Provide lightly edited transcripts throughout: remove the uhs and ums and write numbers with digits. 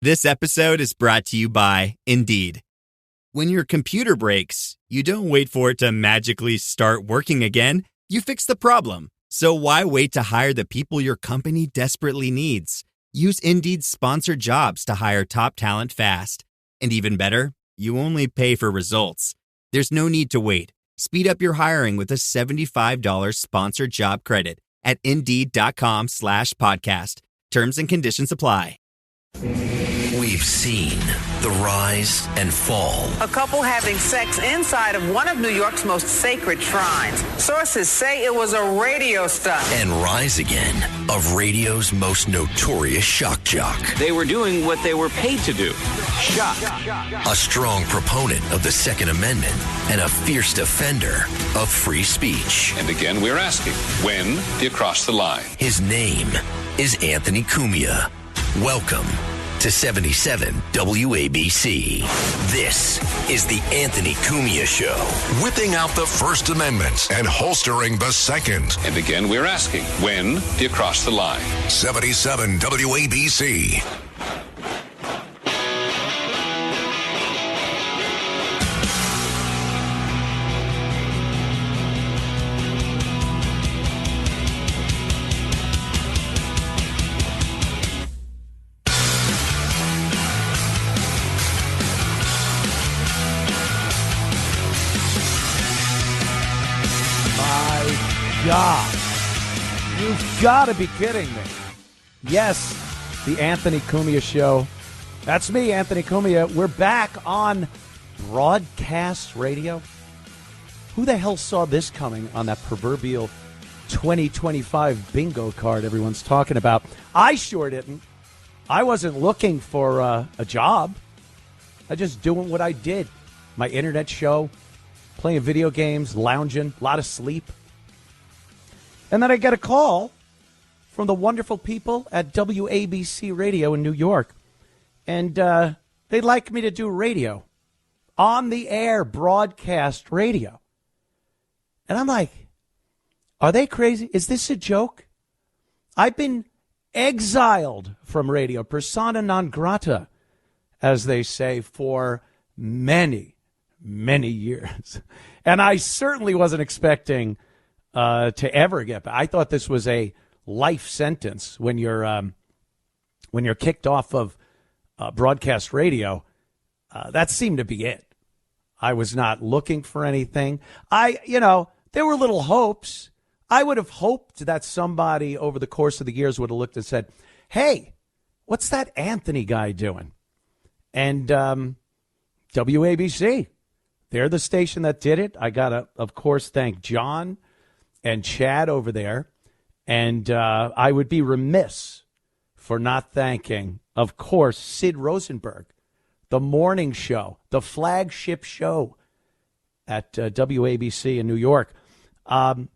This episode is brought to you by Indeed. When your computer breaks, you don't wait for it to magically start working again. You fix the problem. So why wait to hire the people your company desperately needs? Use Indeed's sponsored jobs to hire top talent fast. And even better, you only pay for results. There's no need to wait. Speed up your hiring with a $75 sponsored job credit at Indeed.com/podcast. Terms and conditions apply. We've seen the rise and fall. A couple having sex inside of one of New York's most sacred shrines. Sources say it was a radio stunt. And rise again of radio's most notorious shock jock. They were doing what they were paid to do. Shock. A strong proponent of the Second Amendment and a fierce defender of free speech. And again, we're asking, when do you cross the line? His name is Anthony Cumia. Welcome to 77 WABC. This is the Anthony Cumia Show. Whipping out the First Amendment and holstering the Second. And again, we're asking, when do you cross the line? 77 WABC. God, you've got to be kidding me. Yes, the Anthony Cumia Show. That's me, Anthony Cumia. We're back on broadcast radio. Who the hell saw this coming on that proverbial 2025 bingo card everyone's talking about? I sure didn't. I wasn't looking for a job. I just doing what I did. My internet show, playing video games, lounging, a lot of sleep. And then I get a call from the wonderful people at WABC Radio in New York. And they'd like me to do radio, on the air broadcast radio. And I'm like, are they crazy? Is this a joke? I've been exiled from radio, persona non grata, as they say, for many, many years. And I certainly wasn't expecting to ever get back. I thought this was a life sentence when you're kicked off of broadcast radio. That seemed to be it. I was not looking for anything. There were little hopes. I would have hoped that somebody over the course of the years would have looked and said, hey, what's that Anthony guy doing? And WABC, they're the station that did it. I got to, of course, thank John and Chad over there. And I would be remiss for not thanking, of course, Sid Rosenberg, the morning show, the flagship show at WABC in New York. I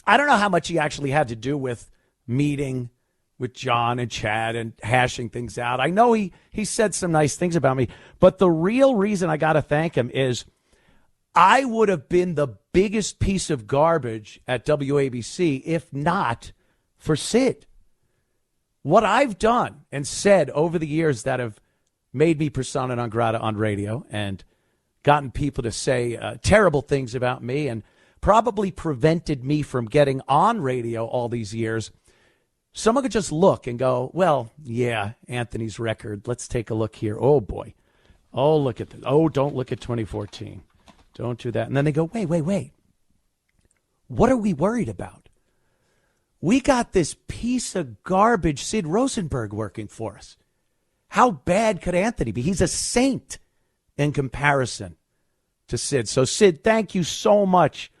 don't know how much he actually had to do with meeting with John and Chad and hashing things out. I know he said some nice things about me, but the real reason I got to thank him is I would have been the biggest piece of garbage at WABC if not for Sid. What I've done and said over the years that have made me persona non grata on radio and gotten people to say terrible things about me and probably prevented me from getting on radio all these years. Someone could just look and go, well, yeah, Anthony's record. Let's take a look here. Oh, boy. Oh, look at this. Oh, don't look at 2014. Don't do that. And then they go, wait. What are we worried about? We got this piece of garbage Sid Rosenberg working for us. How bad could Anthony be? He's a saint in comparison to Sid. So, Sid, thank you so much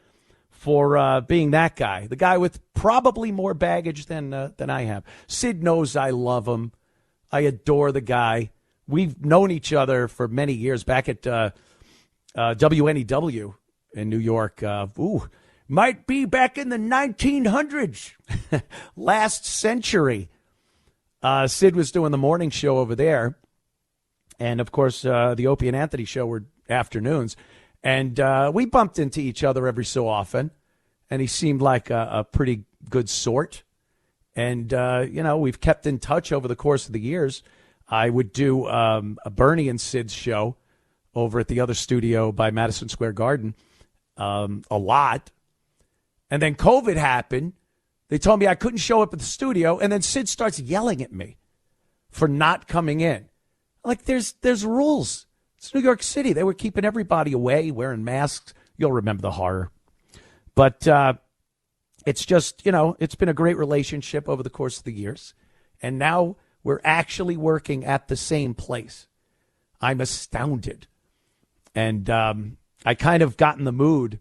for being that guy, the guy with probably more baggage than I have. Sid knows I love him. I adore the guy. We've known each other for many years back at WNEW in New York. Might be back in the 1900s, last century. Sid was doing the morning show over there. And, of course, the Opie and Anthony show were afternoons. And we bumped into each other every so often. And he seemed like a pretty good sort. And, we've kept in touch over the course of the years. I would do a Bernie and Sid's show over at the other studio by Madison Square Garden a lot. And then COVID happened. They told me I couldn't show up at the studio. And then Sid starts yelling at me for not coming in. Like, there's rules. It's New York City. They were keeping everybody away, wearing masks. You'll remember the horror. But it's just, it's been a great relationship over the course of the years. And now we're actually working at the same place. I'm astounded. And I kind of got in the mood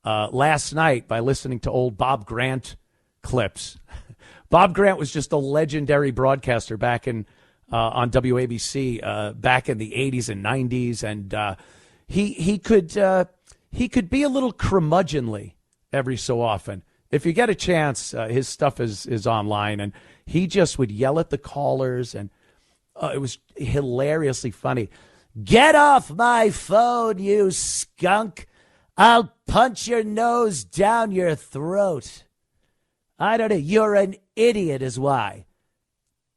last night by listening to old Bob Grant clips. Bob Grant was just a legendary broadcaster back in on WABC back in the 80s and 90s. And he could be a little curmudgeonly every so often. If you get a chance, his stuff is online, and he just would yell at the callers, and it was hilariously funny. Get off my phone, you skunk. I'll punch your nose down your throat. I don't know. You're an idiot is why.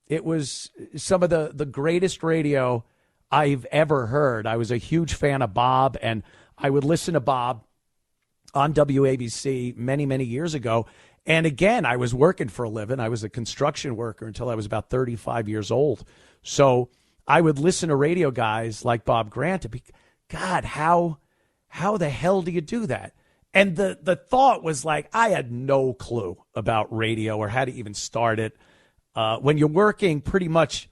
It was some of the greatest radio I've ever heard. I was a huge fan of Bob, and I would listen to Bob on WABC many, many years ago. And again, I was working for a living. I was a construction worker until I was about 35 years old. So I would listen to radio guys like Bob Grant to be, God, how the hell do you do that? And the thought was like, I had no clue about radio or how to even start it. When you're working pretty much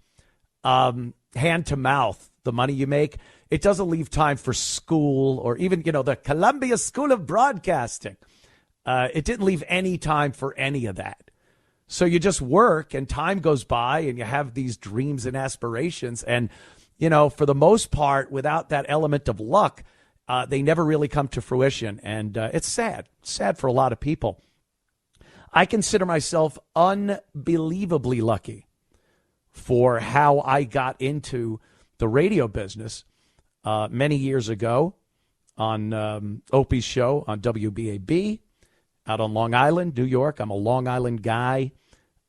hand to mouth, the money you make, it doesn't leave time for school or even, the Columbia School of Broadcasting. It didn't leave any time for any of that. So you just work and time goes by and you have these dreams and aspirations. And, for the most part, without that element of luck, they never really come to fruition. And it's sad for a lot of people. I consider myself unbelievably lucky for how I got into the radio business many years ago on Opie's show on WBAB out on Long Island, New York. I'm a Long Island guy.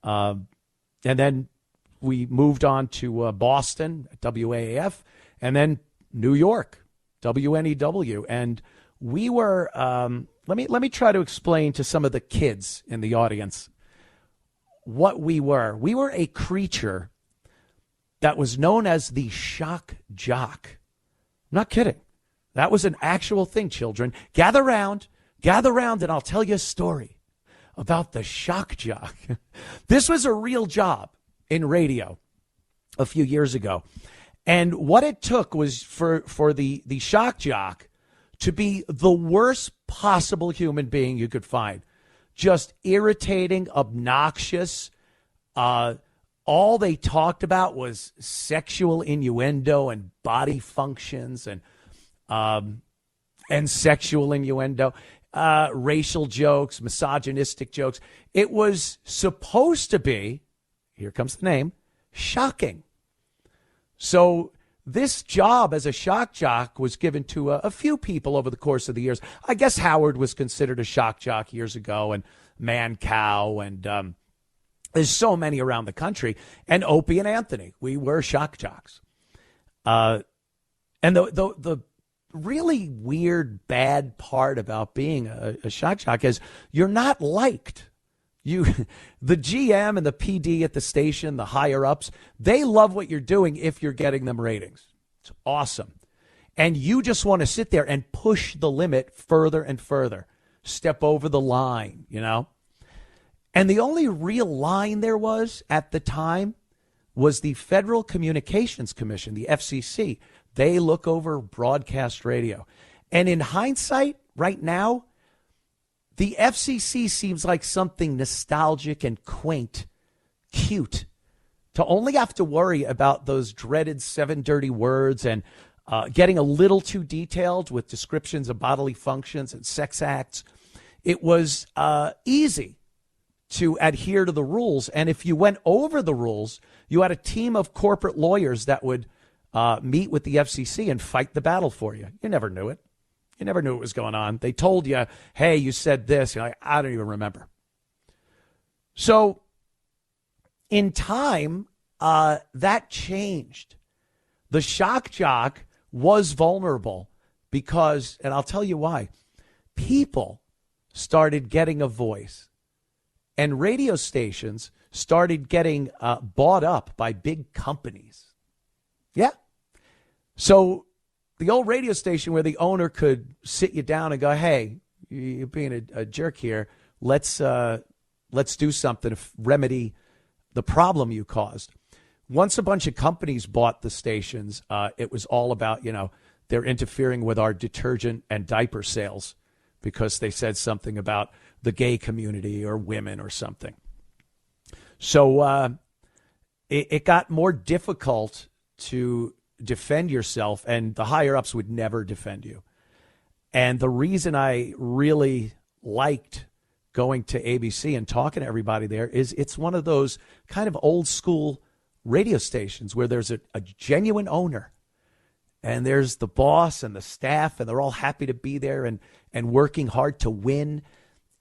And then we moved on to Boston, WAAF, and then New York, WNEW. And we were, let me try to explain to some of the kids in the audience what we were. We were a creature that was known as the shock jock. I'm not kidding. That was an actual thing, children. Gather round, and I'll tell you a story about the shock jock. This was a real job in radio a few years ago. And what it took was for the shock jock to be the worst possible human being you could find. Just irritating, obnoxious. All they talked about was sexual innuendo and body functions and sexual innuendo, racial jokes, misogynistic jokes. It was supposed to be, here comes the name, shocking. So this job as a shock jock was given to a few people over the course of the years. I guess Howard was considered a shock jock years ago, and Mancow, and there's so many around the country. And Opie and Anthony, we were shock jocks. And the really weird, bad part about being a shock jock is you're not liked. The GM and the PD at the station, the higher ups, they love what you're doing if you're getting them ratings. It's awesome. And you just want to sit there and push the limit further and further, step over the line, And the only real line there was at the time was the Federal Communications Commission, the FCC. They look over broadcast radio. And in hindsight, right now, the FCC seems like something nostalgic and quaint, cute, to only have to worry about those dreaded 7 dirty words and getting a little too detailed with descriptions of bodily functions and sex acts. It was easy to adhere to the rules. And if you went over the rules, you had a team of corporate lawyers that would meet with the FCC and fight the battle for you. You never knew it. You never knew what was going on. They told you, hey, you said this. You're like, I don't even remember. So in time, that changed. The shock jock was vulnerable because, and I'll tell you why, people started getting a voice and radio stations started getting bought up by big companies. Yeah. So the old radio station where the owner could sit you down and go, hey, you're being a jerk here. Let's do something to remedy the problem you caused. Once a bunch of companies bought the stations, it was all about, they're interfering with our detergent and diaper sales because they said something about the gay community or women or something. So it got more difficult to defend yourself, and the higher-ups would never defend you. And the reason I really liked going to ABC and talking to everybody there is it's one of those kind of old-school radio stations where there's a genuine owner, and there's the boss and the staff, and they're all happy to be there and working hard to win.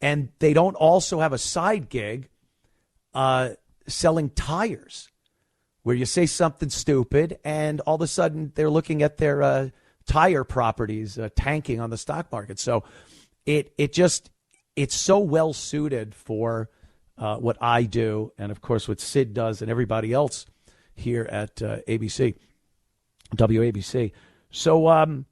And they don't also have a side gig selling tires where you say something stupid and all of a sudden they're looking at their tire properties tanking on the stock market. So it's so well suited for what I do and, of course, what Sid does and everybody else here at ABC, WABC. So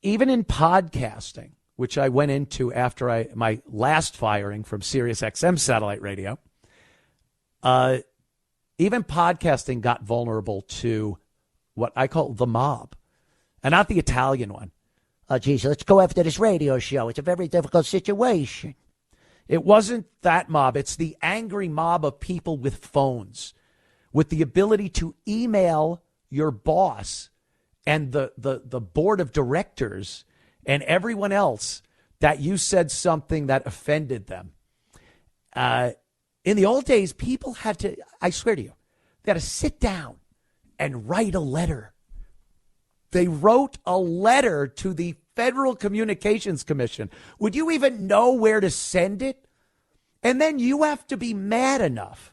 even in podcasting, which I went into after my last firing from Sirius XM satellite radio, even podcasting got vulnerable to what I call the mob, and not the Italian one. Oh, geez, let's go after this radio show. It's a very difficult situation. It wasn't that mob. It's the angry mob of people with phones, with the ability to email your boss and the board of directors and everyone else that you said something that offended them. In the old days, people had to, I swear to you, they had to sit down and write a letter. They wrote a letter to the Federal Communications Commission. Would you even know where to send it? And then you have to be mad enough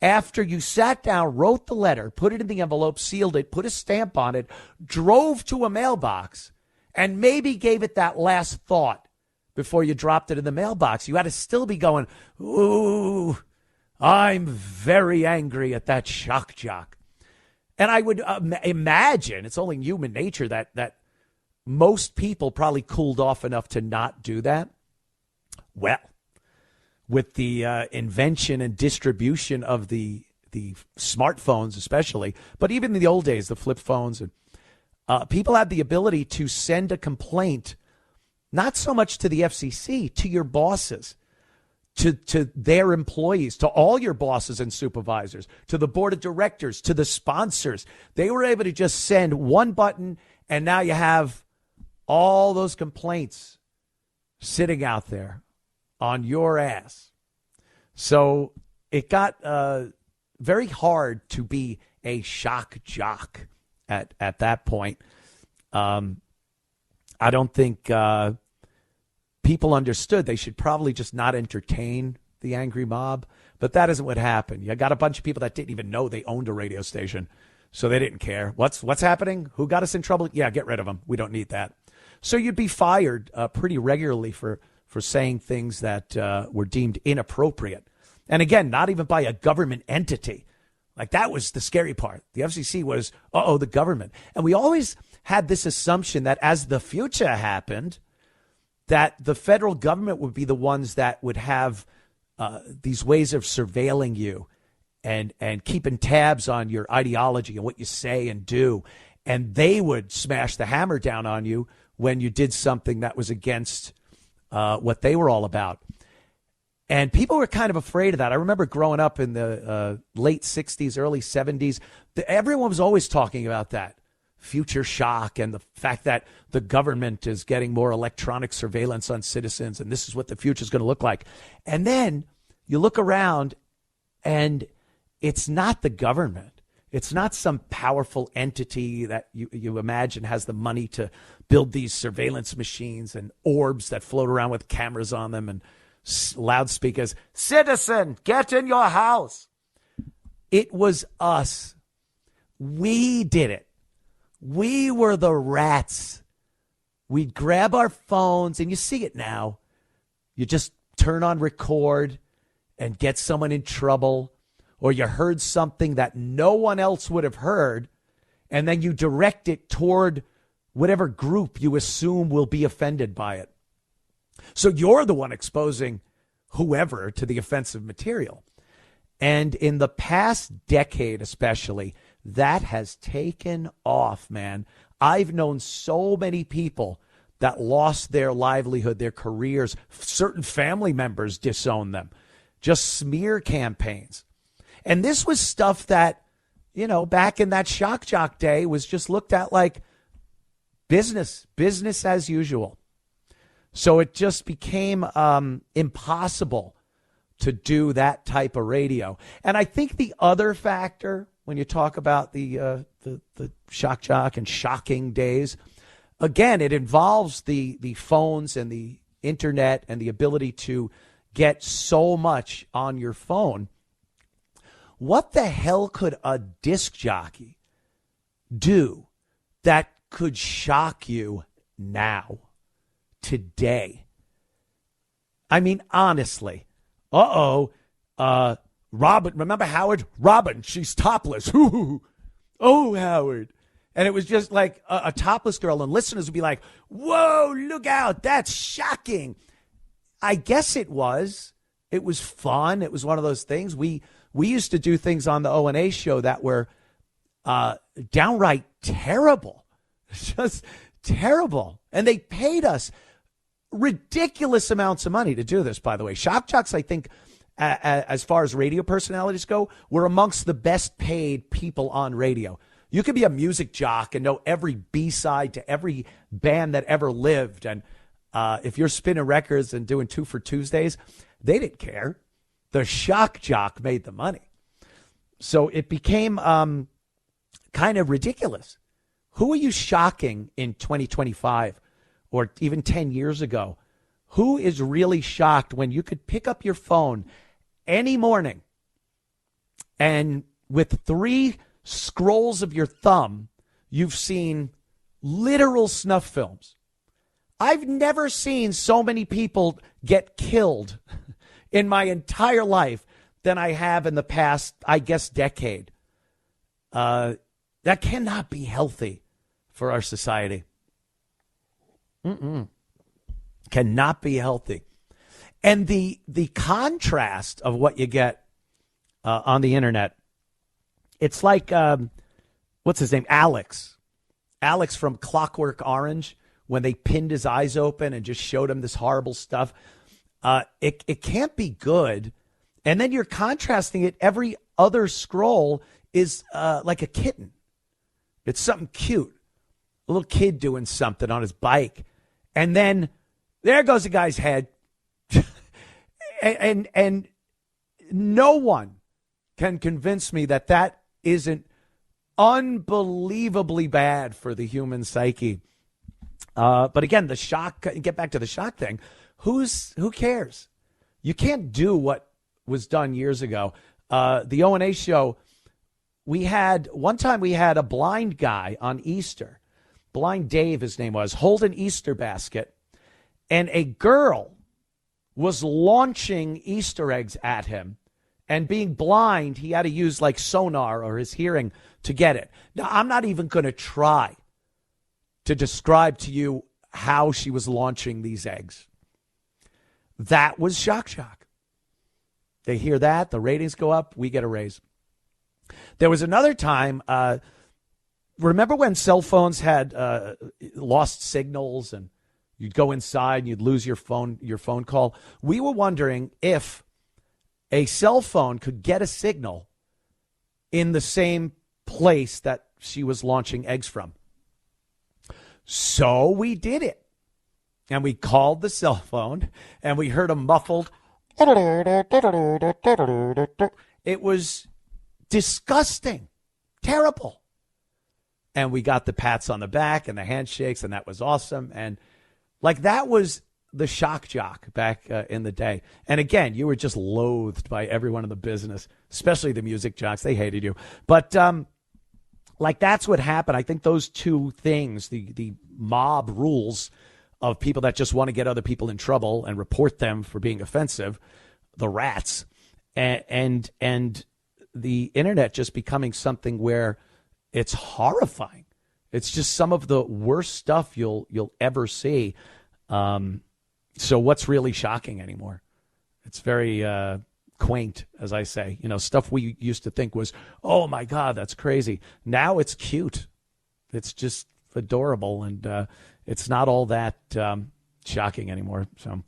after you sat down, wrote the letter, put it in the envelope, sealed it, put a stamp on it, drove to a mailbox, and maybe gave it that last thought before you dropped it in the mailbox. You had to still be going, ooh, I'm very angry at that shock jock. And I would imagine, it's only human nature that most people probably cooled off enough to not do that. Well, with the invention and distribution of the smartphones especially, but even in the old days, the flip phones, and people had the ability to send a complaint, not so much to the FCC, to your bosses, to their employees, to all your bosses and supervisors, to the board of directors, to the sponsors. They were able to just send one button, and now you have all those complaints sitting out there on your ass. So it got very hard to be a shock jock at that point. I don't think people understood they should probably just not entertain the angry mob, but that isn't what happened. You got a bunch of people that didn't even know they owned a radio station, so they didn't care. What's happening? Who got us in trouble? Yeah, get rid of them. We don't need that. So you'd be fired pretty regularly for saying things that were deemed inappropriate. And again, not even by a government entity. Like, that was the scary part. The FCC was, the government. And we always had this assumption that as the future happened, that the federal government would be the ones that would have these ways of surveilling you and keeping tabs on your ideology and what you say and do. And they would smash the hammer down on you when you did something that was against what they were all about. And people were kind of afraid of that. I remember growing up in the late 60s, early 70s, everyone was always talking about that future shock and the fact that the government is getting more electronic surveillance on citizens, and this is what the future is going to look like. And then you look around, and it's not the government. It's not some powerful entity that you imagine has the money to build these surveillance machines and orbs that float around with cameras on them and loudspeakers. Citizen, get in your house. It was us. We did it. We were the rats. We'd grab our phones, and you see it now. You just turn on record and get someone in trouble, or you heard something that no one else would have heard, and then you direct it toward whatever group you assume will be offended by it. So you're the one exposing whoever to the offensive material. And in the past decade especially, that has taken off, man. I've known so many people that lost their livelihood, their careers. Certain family members disown them. Just smear campaigns. And this was stuff that, you know, back in that shock jock day was just looked at like business as usual. So it just became impossible to do that type of radio. And I think the other factor, when you talk about the shock jock and shocking days, again, it involves the phones and the internet and the ability to get so much on your phone. What the hell could a disc jockey do that could shock you now, today? I mean, honestly. Robin, remember Howard? Robin, she's topless. Ooh. Oh, Howard. And it was just like a topless girl, and listeners would be like, whoa, look out, that's shocking. I guess it was. It was fun. It was one of those things. We used to do things on the O&A show that were downright terrible. Just terrible. And they paid us ridiculous amounts of money to do this, by the way. Shock jocks, I think, as far as radio personalities go, were amongst the best paid people on radio. You could be a music jock and know every B-side to every band that ever lived. And if you're spinning records and doing 2 for Tuesdays, they didn't care. The shock jock made the money. So it became kind of ridiculous. Who are you shocking in 2025 or even 10 years ago? Who is really shocked when you could pick up your phone any morning and with 3 scrolls of your thumb, you've seen literal snuff films? I've never seen so many people get killed in my entire life than I have in the past, I guess, decade. That cannot be healthy for our society. Cannot be healthy. And the contrast of what you get on the internet, it's like, what's his name? Alex from Clockwork Orange, when they pinned his eyes open and just showed him this horrible stuff. It can't be good. And then you're contrasting it. Every other scroll is like a kitten. It's something cute. A little kid doing something on his bike. And then there goes the guy's head. and no one can convince me that that isn't unbelievably bad for the human psyche. But again, the shock, get back to the shock thing. Who cares? You can't do what was done years ago. The O&A show, one time we had a blind guy on Easter. Blind Dave, his name was, hold an Easter basket. And a girl was launching Easter eggs at him. And being blind, he had to use like sonar or his hearing to get it. Now, I'm not even going to try to describe to you how she was launching these eggs. That was shock jock. They hear that, the ratings go up, we get a raise. There was another time, remember when cell phones had lost signals and you'd go inside and you'd lose your phone call? We were wondering if a cell phone could get a signal in the same place that she was launching eggs from. So we did it. And we called the cell phone and we heard a muffled. It was disgusting, terrible. And we got the pats on the back and the handshakes, and that was awesome. And like that was the shock jock back in the day. And again, you were just loathed by everyone in the business. especially the music jocks. They hated you. But like that's what happened. I think those two things, the mob rules of people that just want to get other people in trouble and report them for being offensive, the rats, and the internet just becoming something where it's horrifying. It's just some of the worst stuff you'll ever see. So what's really shocking anymore? It's very quaint, as I say. Stuff we used to think was, oh my God, that's crazy. Now it's cute. It's just adorable, and it's not all that shocking anymore. So,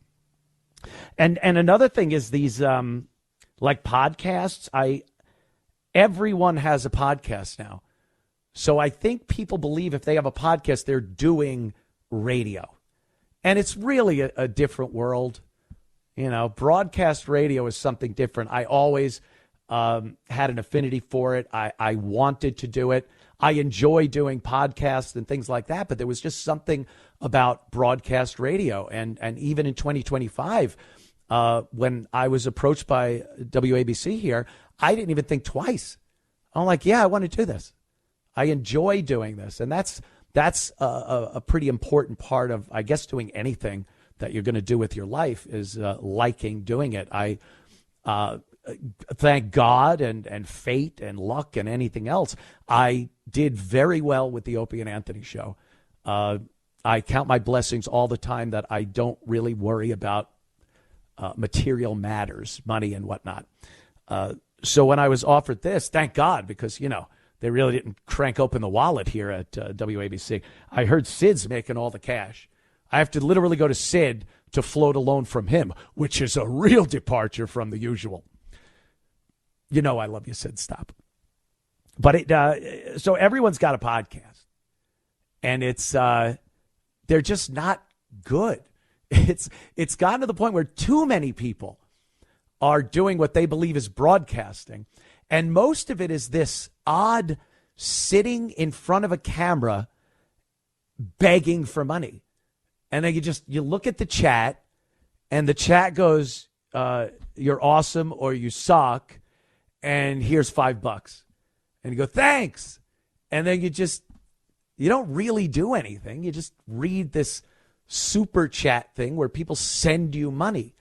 and another thing is these like podcasts. Everyone has a podcast now. So I think people believe if they have a podcast, they're doing radio. And it's really a different world. Broadcast radio is something different. I always had an affinity for it. I wanted to do it. I enjoy doing podcasts and things like that. But there was just something about broadcast radio. And even in 2025, when I was approached by WABC here, I didn't even think twice. I'm like, yeah, I want to do this. I enjoy doing this. And that's a pretty important part of, I guess, doing anything that you're going to do with your life is liking doing it. I thank God and fate and luck and anything else. I did very well with the Opie and Anthony show. I count my blessings all the time that I don't really worry about material matters, money and whatnot. So when I was offered this, thank God, because, they really didn't crank open the wallet here at WABC. I heard Sid's making all the cash. I have to literally go to Sid to float a loan from him, which is a real departure from the usual. I love you, Sid. Stop. But so everyone's got a podcast, and they're just not good. It's gotten to the point where too many people are doing what they believe is broadcasting. And most of it is this odd sitting in front of a camera begging for money. And then you look at the chat, and the chat goes, you're awesome or you suck, and here's $5. And you go, thanks. And then you don't really do anything. You just read this super chat thing where people send you money.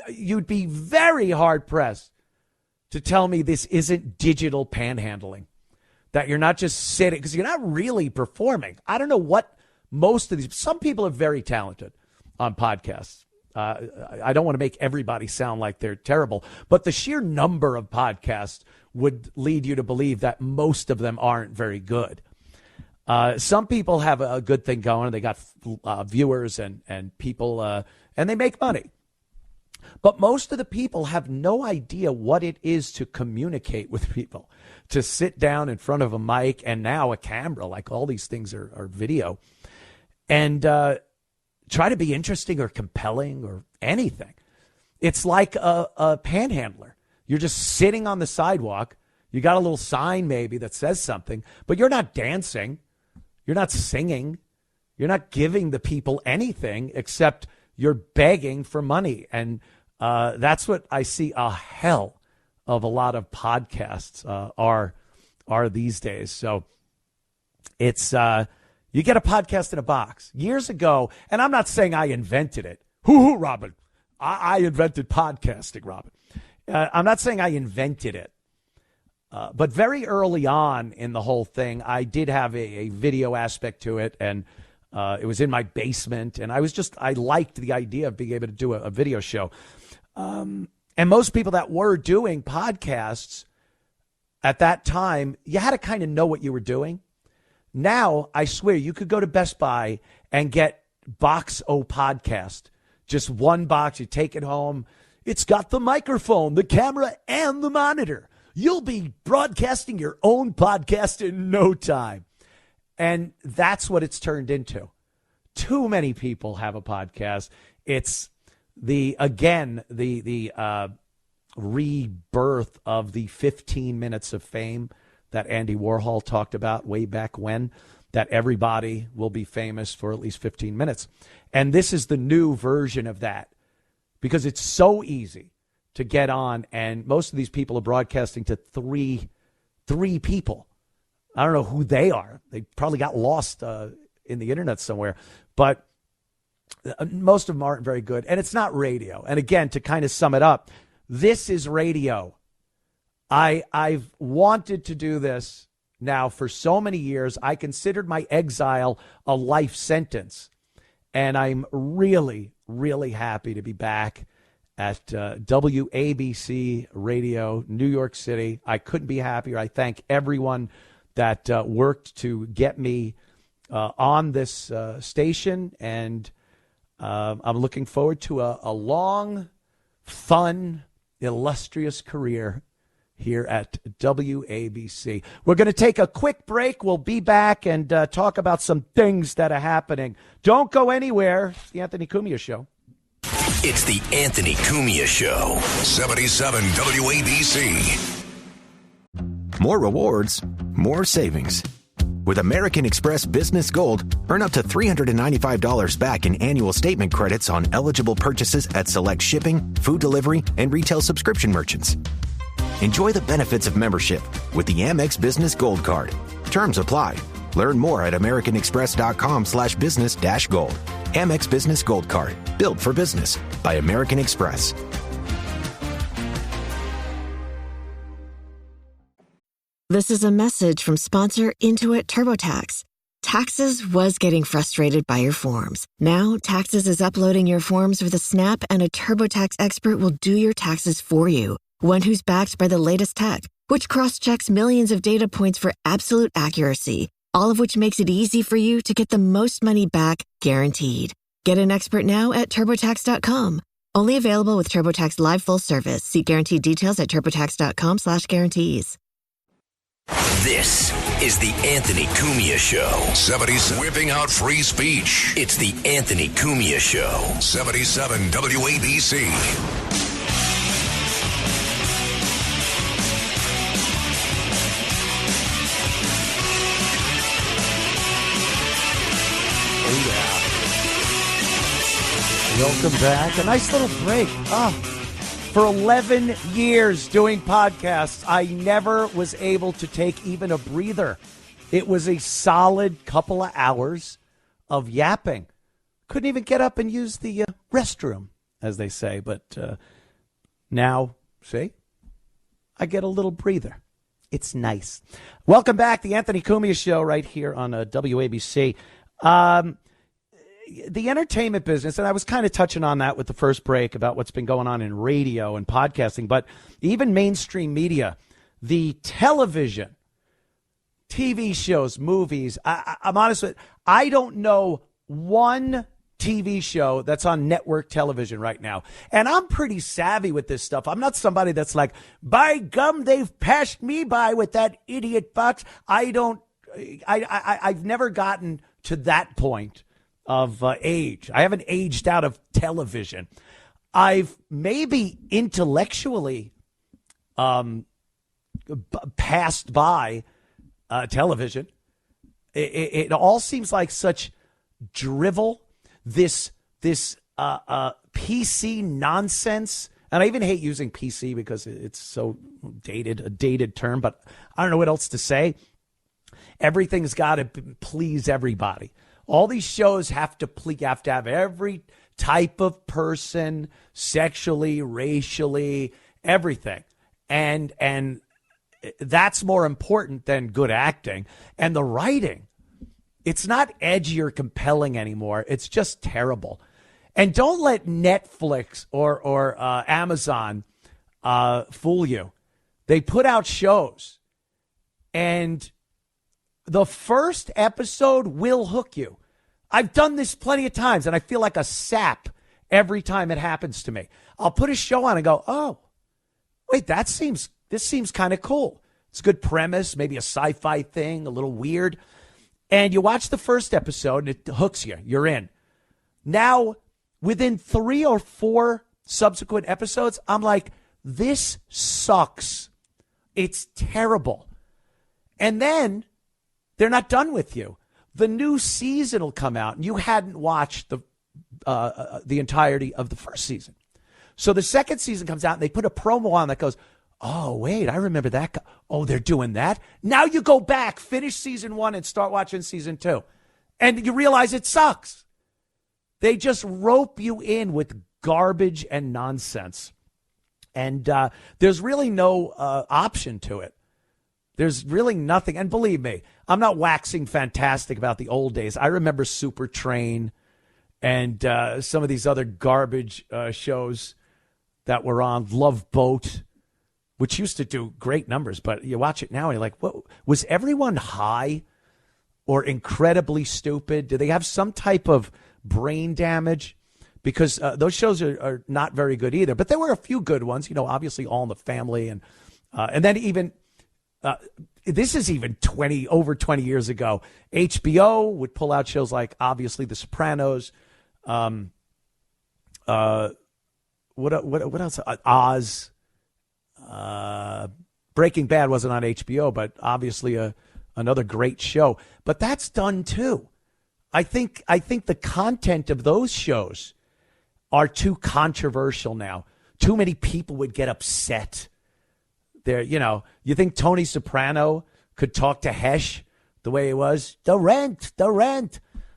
You'd be very hard pressed to tell me this isn't digital panhandling, that you're not just sitting, because you're not really performing. I don't know what most of these, some people are very talented on podcasts. I don't want to make everybody sound like they're terrible, but the sheer number of podcasts would lead you to believe that most of them aren't very good. Some people have a good thing going. They got viewers and people, and they make money. But most of the people have no idea what it is to communicate with people, to sit down in front of a mic and now a camera, like all these things are video, and try to be interesting or compelling or anything. It's like a panhandler. You're just sitting on the sidewalk. You got a little sign maybe that says something, but you're not dancing. You're not singing. You're not giving the people anything except you're begging for money. And that's what I see a hell of a lot of podcasts are these days. So it's you get a podcast in a box. Years ago, and I'm not saying I invented it. Hoo-hoo, Robin. I invented podcasting, Robin. I'm not saying I invented it. But very early on in the whole thing, I did have a video aspect to it, and it was in my basement, and I liked the idea of being able to do a video show. And most people that were doing podcasts at that time, you had to kind of know what you were doing. Now, I swear, you could go to Best Buy and get Box O Podcast. Just one box, you take it home. It's got the microphone, the camera, and the monitor. You'll be broadcasting your own podcast in no time. And that's what it's turned into. Too many people have a podcast. It's the rebirth of the 15 minutes of fame that Andy Warhol talked about way back when, that everybody will be famous for at least 15 minutes. And this is the new version of that, because it's so easy to get on, and most of these people are broadcasting to three people. I don't know who they are. They probably got lost in the internet somewhere, but most of them aren't very good, and it's not radio. And again, to kind of sum it up, this is radio. I've wanted to do this now for so many years. I considered my exile a life sentence, and I'm really, really happy to be back at WABC Radio, New York City. I couldn't be happier. I thank everyone that worked to get me on this station, and I'm looking forward to a long, fun, illustrious career here at WABC. We're going to take a quick break. We'll be back and talk about some things that are happening. Don't go anywhere. It's the Anthony Cumia Show. It's the Anthony Cumia Show. 77 WABC. More rewards, more savings. With American Express Business Gold, earn up to $395 back in annual statement credits on eligible purchases at select shipping, food delivery, and retail subscription merchants. Enjoy the benefits of membership with the Amex Business Gold Card. Terms apply. Learn more at americanexpress.com/business-gold. Amex Business Gold Card. Built for business by American Express. This is a message from sponsor Intuit TurboTax. Taxes was getting frustrated by your forms. Now, Taxes is uploading your forms with a snap, and a TurboTax expert will do your taxes for you. One who's backed by the latest tech, which cross-checks millions of data points for absolute accuracy, all of which makes it easy for you to get the most money back, guaranteed. Get an expert now at TurboTax.com. Only available with TurboTax Live Full Service. See guaranteed details at TurboTax.com/guarantees. This is the Anthony Cumia Show. 70s whipping out free speech. It's the Anthony Cumia Show. 77 WABC. Welcome back. A nice little break. For 11 years doing podcasts, I never was able to take even a breather. It was a solid couple of hours of yapping. Couldn't even get up and use the restroom, as they say. But now, see, I get a little breather. It's nice. Welcome back. The Anthony Cumia Show right here on WABC. The entertainment business, and I was kind of touching on that with the first break about what's been going on in radio and podcasting, but even mainstream media, the television, TV shows, movies. I'm honest with, I don't know one TV show that's on network television right now. And I'm pretty savvy with this stuff. I'm not somebody that's like, by gum, they've passed me by with that idiot Fox. I've never gotten to that point of age. I haven't aged out of television. I've maybe intellectually passed by television. It all seems like such drivel, this PC nonsense. And I even hate using PC because it's so dated, a dated term, but I don't know what else to say. Everything's got to please everybody. All these shows have to have every type of person, sexually, racially, everything. And that's more important than good acting. And the writing, it's not edgy or compelling anymore. It's just terrible. And don't let Netflix or Amazon fool you. They put out shows, and the first episode will hook you. I've done this plenty of times, and I feel like a sap every time it happens to me. I'll put a show on and go, oh, wait, this seems kind of cool. It's a good premise, maybe a sci-fi thing, a little weird. And you watch the first episode, and it hooks you. You're in. Now, within 3 or 4 subsequent episodes, I'm like, this sucks. It's terrible. And then they're not done with you. The new season will come out, and you hadn't watched the entirety of the first season. So the second season comes out and they put a promo on that goes, oh, wait, I remember that. Oh, they're doing that. Now you go back, finish season 1 and start watching season 2. And you realize it sucks. They just rope you in with garbage and nonsense. And there's really no option to it. There's really nothing. And believe me, I'm not waxing fantastic about the old days. I remember Super Train and some of these other garbage shows that were on. Love Boat, which used to do great numbers. But you watch it now and you're like, what? Was everyone high or incredibly stupid? Do they have some type of brain damage? Because those shows are not very good either. But there were a few good ones, obviously All in the Family. And then even, this is even over 20 years ago. HBO would pull out shows like, obviously, The Sopranos. What else? Oz. Breaking Bad wasn't on HBO, but obviously another great show. But that's done too. I think the content of those shows are too controversial now. Too many people would get upset. You think Tony Soprano could talk to Hesh the way he was? The rent.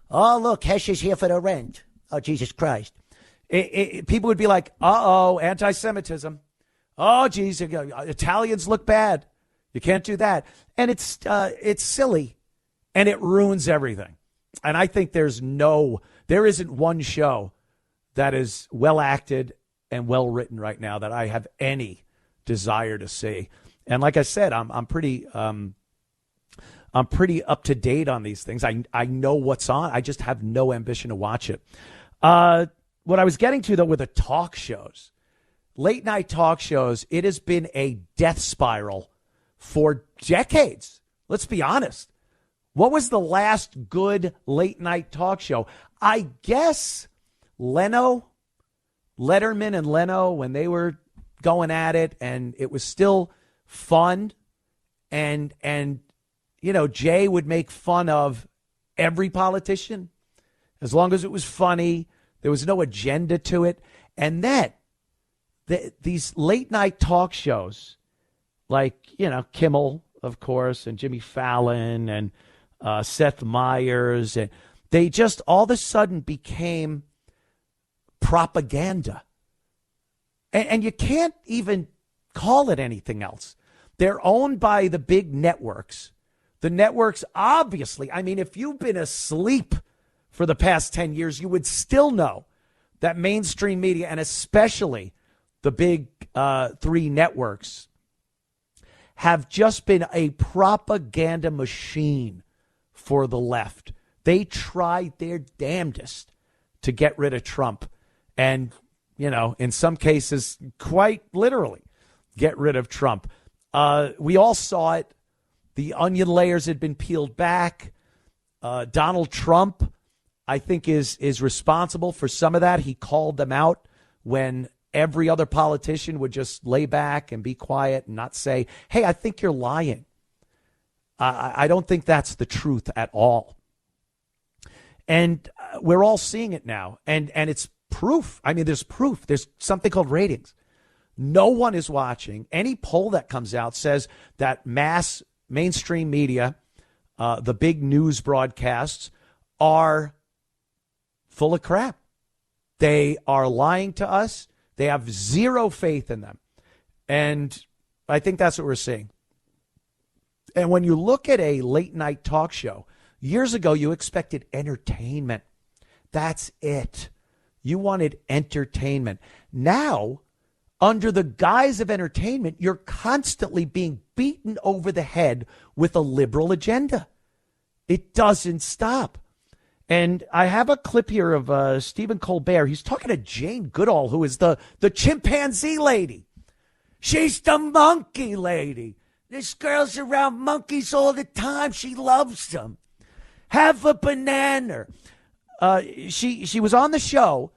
Oh, look, Hesh is here for the rent. Oh, Jesus Christ. People would be like, uh-oh, anti-Semitism. Oh, geez, Italians look bad. You can't do that. And it's silly, and it ruins everything. And I think there isn't one show that is well acted and well written right now that I have any desire to see. And like I said, I'm pretty up to date on these things. I know what's on. I just have no ambition to watch it. What I was getting to, though, with the talk shows, late night talk shows, it has been a death spiral for decades. Let's be honest. What was the last good late night talk show? I guess Letterman and Leno, when they were going at it, and it was still fun. And Jay would make fun of every politician as long as it was funny. There was no agenda to it. And then these late night talk shows like, Kimmel, of course, and Jimmy Fallon and Seth Meyers, and they just all of a sudden became propaganda. And you can't even call it anything else. They're owned by the big networks. The networks, obviously, if you've been asleep for the past 10 years, you would still know that mainstream media, and especially the big 3 networks, have just been a propaganda machine for the left. They tried their damnedest to get rid of Trump. And, in some cases, quite literally get rid of Trump. We all saw it. The onion layers had been peeled back. Donald Trump, I think, is responsible for some of that. He called them out when every other politician would just lay back and be quiet and not say, hey, I think you're lying. I don't think that's the truth at all. And we're all seeing it now. And it's proof. There's proof. There's something called ratings. No one is watching. Any poll that comes out says that mainstream media, the big news broadcasts, are full of crap. They are lying to us. They have zero faith in them. And I think that's what we're seeing. And when you look at a late night talk show, years ago, you expected entertainment. That's it. You wanted entertainment. Now, under the guise of entertainment, you're constantly being beaten over the head with a liberal agenda. It doesn't stop. And I have a clip here of Stephen Colbert. He's talking to Jane Goodall, who is the chimpanzee lady. She's the monkey lady. This girl's around monkeys all the time. She loves them. Have a banana. She was on the show,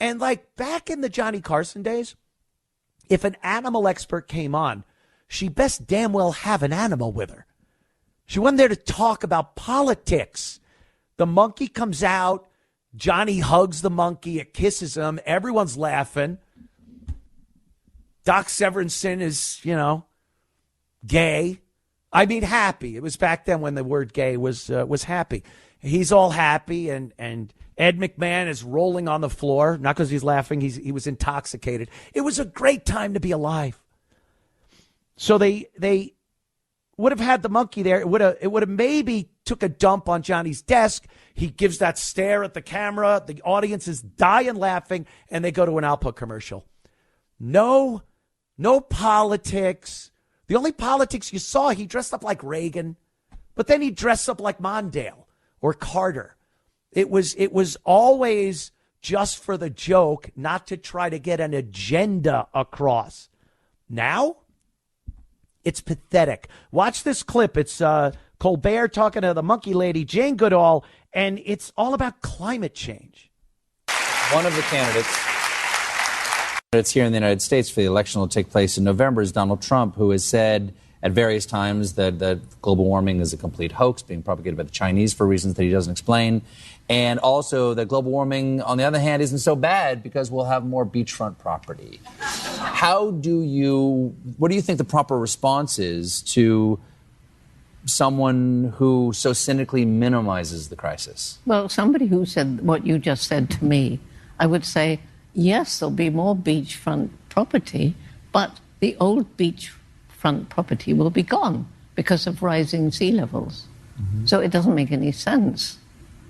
and like back in the Johnny Carson days, if an animal expert came on, she best damn well have an animal with her. She wasn't there to talk about politics. The monkey comes out. Johnny hugs the monkey. It kisses him. Everyone's laughing. Doc Severinsen is, gay. I mean, happy. It was back then when the word gay was happy. He's all happy, and Ed McMahon is rolling on the floor, not because he's laughing. He was intoxicated. It was a great time to be alive. So they would have had the monkey there. It would have maybe took a dump on Johnny's desk. He gives that stare at the camera. The audience is dying laughing, and they go to an Alpo commercial. No politics. The only politics you saw, he dressed up like Reagan, but then he dressed up like Mondale or Carter. It was always just for the joke, not to try to get an agenda across. Now, it's pathetic. Watch this clip. It's Colbert talking to the monkey lady, Jane Goodall, and it's all about climate change. One of the candidates here in the United States for the election will take place in November is Donald Trump, who has said at various times that global warming is a complete hoax being propagated by the Chinese for reasons that he doesn't explain. And also that global warming, on the other hand, isn't so bad because we'll have more beachfront property. What do you think the proper response is to someone who so cynically minimizes the crisis? Well, somebody who said what you just said to me, I would say, yes, there'll be more beachfront property, but the old beachfront property will be gone because of rising sea levels. Mm-hmm. So it doesn't make any sense.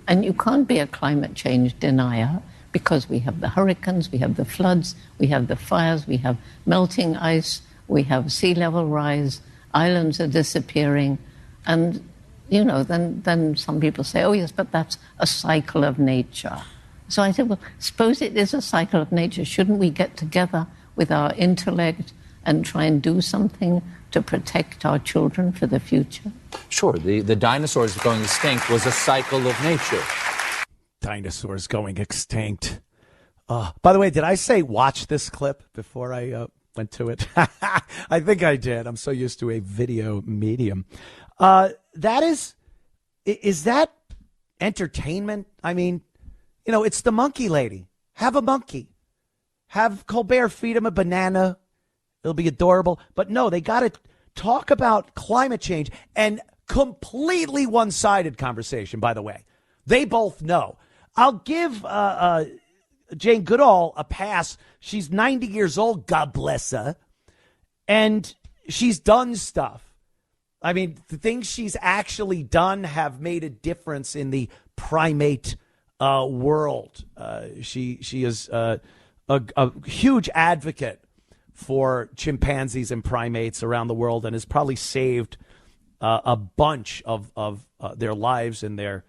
And you can't be a climate change denier because we have the hurricanes, we have the floods, we have the fires, we have melting ice, we have sea level rise, islands are disappearing. And, then some people say, oh, yes, but that's a cycle of nature. So I said, well, suppose it is a cycle of nature. Shouldn't we get together with our intellect and try and do something to protect our children for the future? Sure. The dinosaurs going extinct was a cycle of nature. Dinosaurs going extinct. By the way, did I say watch this clip before I went to it? I think I did. I'm so used to a video medium. Is that entertainment? I mean, it's the monkey lady. Have a monkey. Have Colbert feed him a banana. It'll be adorable. But no, they got to talk about climate change, and completely one-sided conversation, by the way. They both know. I'll give Jane Goodall a pass. She's 90 years old, God bless her. And she's done stuff. I mean, the things she's actually done have made a difference in the primate world. She is a huge advocate for chimpanzees and primates around the world, and has probably saved a bunch of their lives and their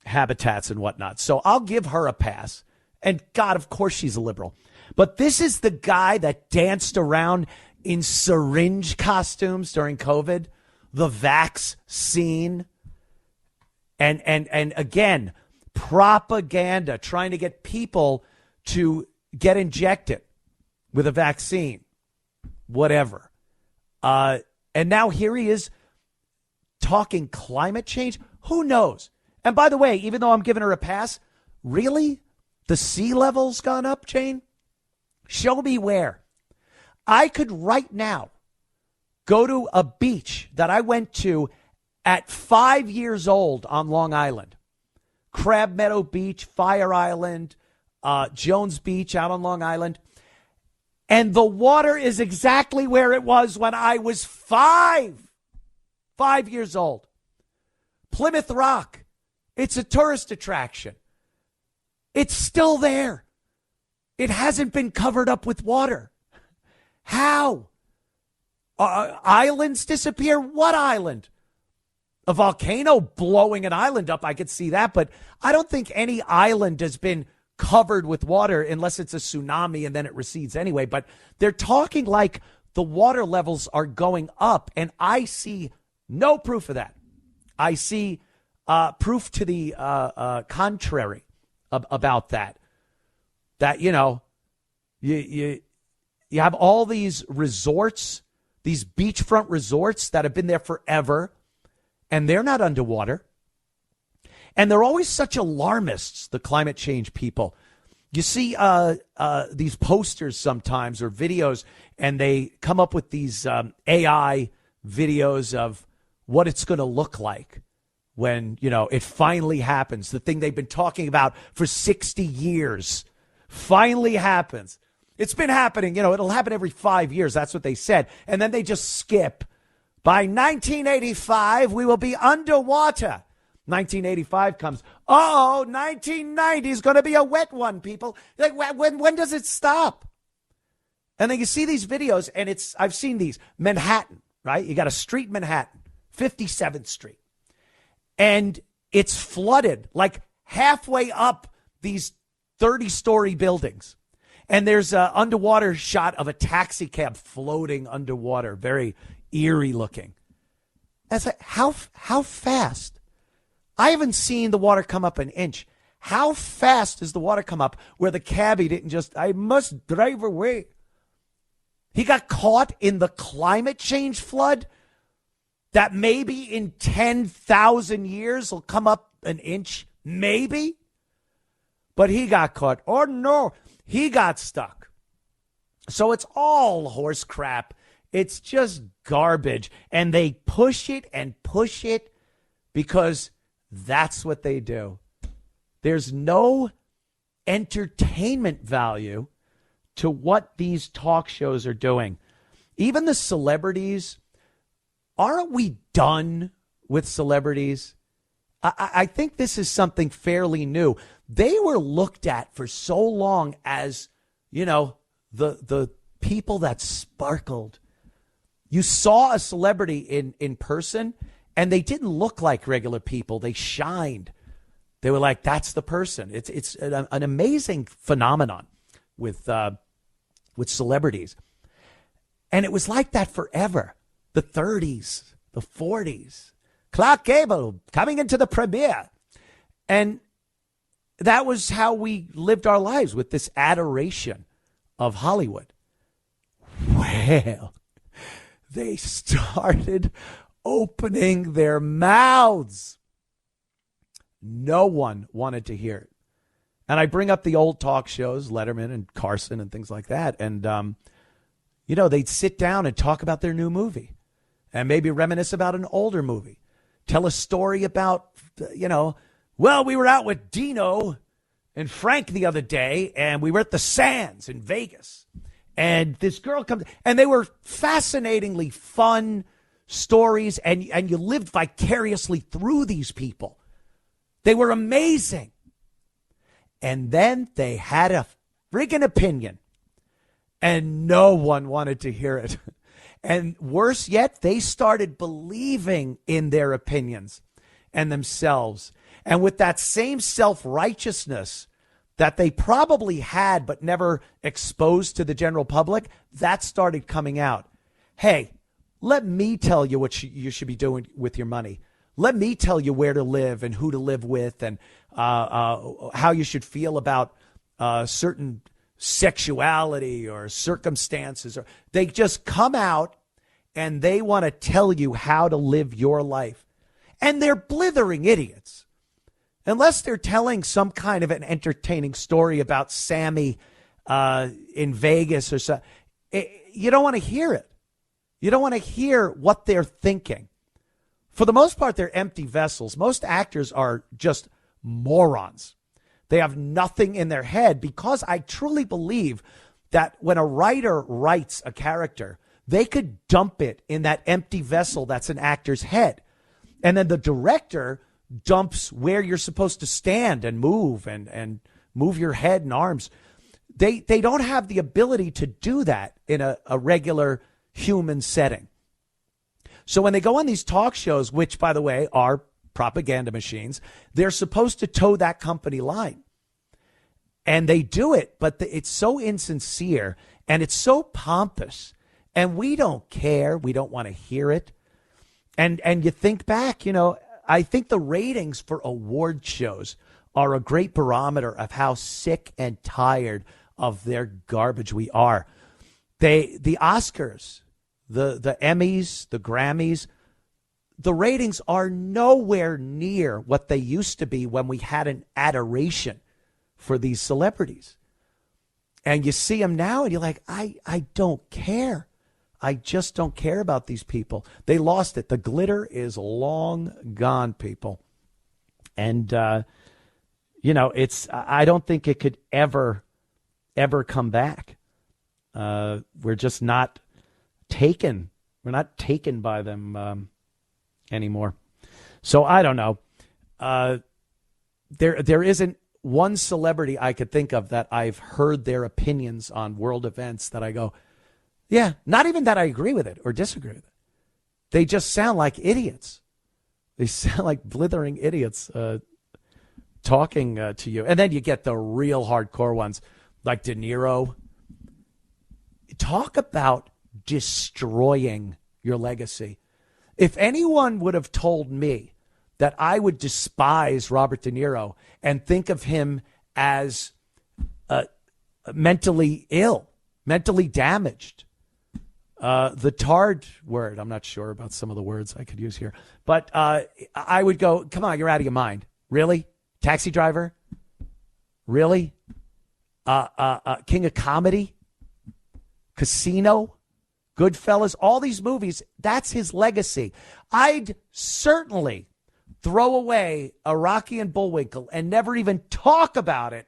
habitats and whatnot. So I'll give her a pass. And God, of course she's a liberal. But this is the guy that danced around in syringe costumes during COVID, the vax scene. And again, propaganda, trying to get people to get injected with a vaccine, whatever. And now here he is talking climate change. Who knows? And by the way, even though I'm giving her a pass, really? The sea level's gone up, Jane? Show me where. I could right now go to a beach that I went to at 5 years old on Long Island. Crab Meadow Beach, Fire Island, Jones Beach out on Long Island. And the water is exactly where it was when I was 5 years old. Plymouth Rock. It's a tourist attraction. It's still there. It hasn't been covered up with water. How? Islands disappear? What island? A volcano blowing an island up, I could see that. But I don't think any island has been covered with water unless it's a tsunami and then it recedes anyway. But they're talking like the water levels are going up, and I see no proof of that. I see proof to the contrary about that. That, you have all these resorts, these beachfront resorts that have been there forever, and they're not underwater. And they're always such alarmists, the climate change people. You see these posters sometimes or videos, and they come up with these AI videos of what it's going to look like when, it finally happens. The thing they've been talking about for 60 years finally happens. It's been happening, it'll happen every 5 years. That's what they said. And then they just skip. By 1985, we will be underwater. 1985 comes. 1990 is going to be a wet one, people. Like, when does it stop? And then you see these videos, and I've seen these. Manhattan, right? You got a street, Manhattan, 57th Street. And it's flooded like halfway up these 30-story buildings. And there's an underwater shot of a taxi cab floating underwater, very eerie looking. That's like, how fast? I haven't seen the water come up an inch. How fast does the water come up where the cabbie didn't I must drive away? He got caught in the climate change flood that maybe in 10,000 years will come up an inch, maybe. But he got caught. Oh, no, he got stuck. So it's all horse crap. It's just garbage. And they push it and push it because that's what they do. There's no entertainment value to what these talk shows are doing. Even the celebrities, aren't we done with celebrities? I think this is something fairly new. They were looked at for so long as, the people that sparkled. You saw a celebrity in person, and they didn't look like regular people. They shined. They were like, that's the person. It's an amazing phenomenon with celebrities. And it was like that forever. The 30s, the 40s. Clark Gable coming into the premiere. And that was how we lived our lives, with this adoration of Hollywood. Well, they started opening their mouths. No one wanted to hear it. And I bring up the old talk shows, Letterman and Carson and things like that. And, they'd sit down and talk about their new movie and maybe reminisce about an older movie. Tell a story about, we were out with Dino and Frank the other day, and we were at the Sands in Vegas. And this girl comes, and they were fascinatingly fun stories, and you lived vicariously through these people. They were amazing. And then they had a friggin' opinion, and no one wanted to hear it. And worse yet, they started believing in their opinions and themselves. And with that same self-righteousness that they probably had but never exposed to the general public, that started coming out. Hey, let me tell you what you should be doing with your money. Let me tell you where to live and who to live with, and how you should feel about certain sexuality or circumstances. Or they just come out and they want to tell you how to live your life. And they're blithering idiots. Unless they're telling some kind of an entertaining story about Sammy in Vegas or so, you don't want to hear it. You don't want to hear what they're thinking. For the most part, they're empty vessels. Most actors are just morons. They have nothing in their head, because I truly believe that when a writer writes a character, they could dump it in that empty vessel that's an actor's head. And then the director dumps where you're supposed to stand and move and move your head and arms. They don't have the ability to do that in a regular human setting. So when they go on these talk shows, which, by the way, are propaganda machines, they're supposed to toe that company line. And they do it, but it's so insincere and it's so pompous. And we don't care. We don't want to hear it. And you think back, I think the ratings for award shows are a great barometer of how sick and tired of their garbage we are. The Oscars, the Emmys, the Grammys, the ratings are nowhere near what they used to be when we had an adoration for these celebrities. And you see them now and you're like, I don't care. I just don't care about these people. They lost it. The glitter is long gone, people. And, I don't think it could ever come back. We're just not taken. We're not taken by them anymore. So I don't know. There isn't one celebrity I could think of that I've heard their opinions on world events that I go, yeah, not even that I agree with it or disagree with it. They just sound like idiots. They sound like blithering idiots talking to you. And then you get the real hardcore ones like De Niro. Talk about destroying your legacy. If anyone would have told me that I would despise Robert De Niro and think of him as mentally ill, mentally damaged, the tarred word, I'm not sure about some of the words I could use here, but I would go, come on, you're out of your mind. Really? Taxi Driver? Really? King of Comedy? Casino? Goodfellas? All these movies, that's his legacy. I'd certainly throw away a Rocky and Bullwinkle and never even talk about it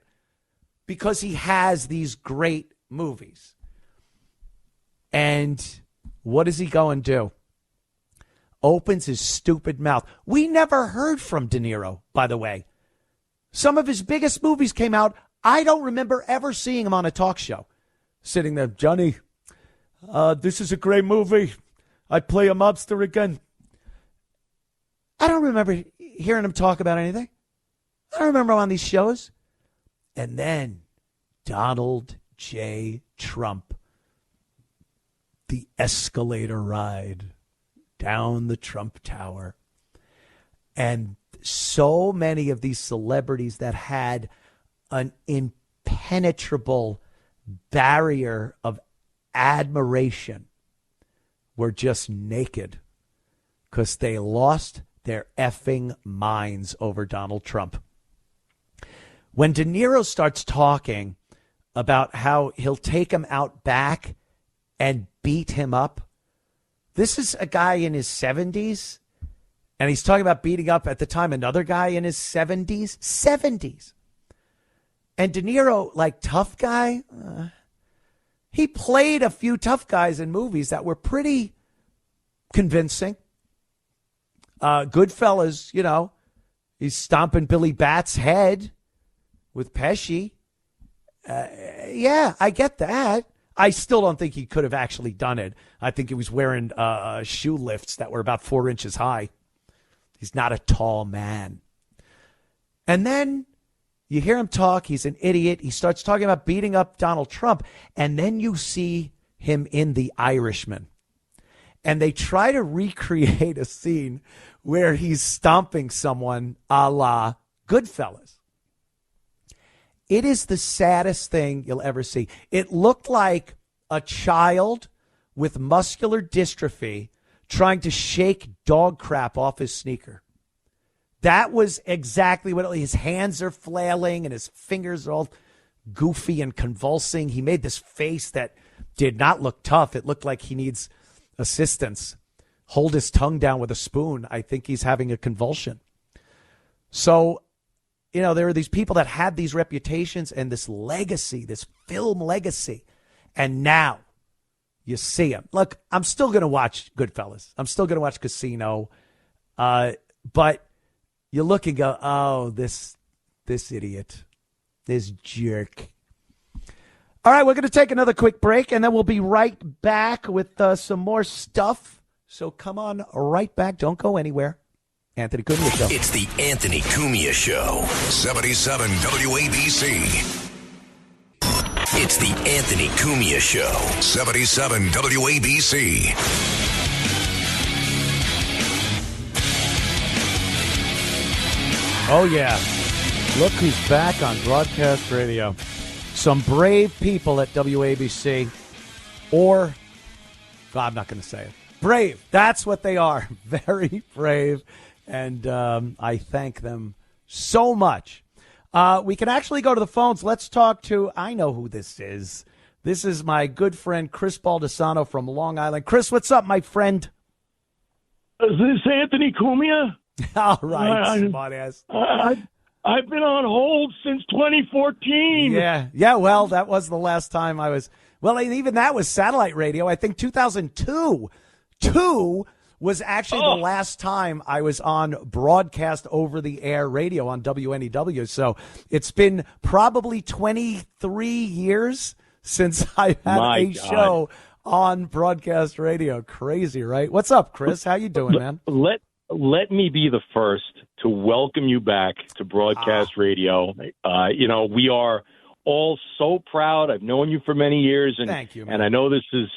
because he has these great movies. And what does he go and do? Opens his stupid mouth. We never heard from De Niro, by the way. Some of his biggest movies came out. I don't remember ever seeing him on a talk show. Sitting there, Johnny, this is a great movie. I play a mobster again. I don't remember hearing him talk about anything. I don't remember him on these shows. And then Donald J. Trump. The escalator ride down the Trump Tower. And so many of these celebrities that had an impenetrable barrier of admiration were just naked because they lost their effing minds over Donald Trump. When De Niro starts talking about how he'll take him out back and beat him up. This is a guy in his 70s, and he's talking about beating up at the time another guy in his 70s. And De Niro, like tough guy, he played a few tough guys in movies that were pretty convincing. Goodfellas, he's stomping Billy Bat's head with Pesci. Yeah, I get that. I still don't think he could have actually done it. I think he was wearing shoe lifts that were about 4 inches high. He's not a tall man. And then you hear him talk. He's an idiot. He starts talking about beating up Donald Trump. And then you see him in The Irishman. And they try to recreate a scene where he's stomping someone a la Goodfellas. It is the saddest thing you'll ever see. It looked like a child with muscular dystrophy trying to shake dog crap off his sneaker. That was exactly what his hands are flailing and his fingers are all goofy and convulsing. He made this face that did not look tough. It looked like he needs assistance. Hold his tongue down with a spoon. I think he's having a convulsion. So, there are these people that had these reputations and this legacy, this film legacy. And now you see them. Look, I'm still going to watch Goodfellas. I'm still going to watch Casino. But you look and go, oh, this idiot, this jerk. All right, we're going to take another quick break, and then we'll be right back with some more stuff. So come on right back. Don't go anywhere. Anthony Cumia Show. It's the Anthony Cumia Show. 77 WABC. It's the Anthony Cumia Show. 77 WABC. Oh, yeah. Look who's back on broadcast radio. Some brave people at WABC. Or, well, I'm not going to say it. Brave. That's what they are. Very brave. And I thank them so much. We can actually go to the phones. Let's talk to, I know who this is. This is my good friend Chris Baldessano from Long Island. Chris, what's up, my friend? Is this Anthony Cumia? All right, smartass. I've been on hold since 2014. Yeah, well, that was the last time I was. Well, even that was satellite radio. I think 2002. Was actually the last time I was on broadcast over-the-air radio on WNEW. So it's been probably 23 years since I had show on broadcast radio. Crazy, right? What's up, Chris? How you doing, man? Let me be the first to welcome you back to broadcast radio. We are all so proud. I've known you for many years. And, thank you, man. And I know this is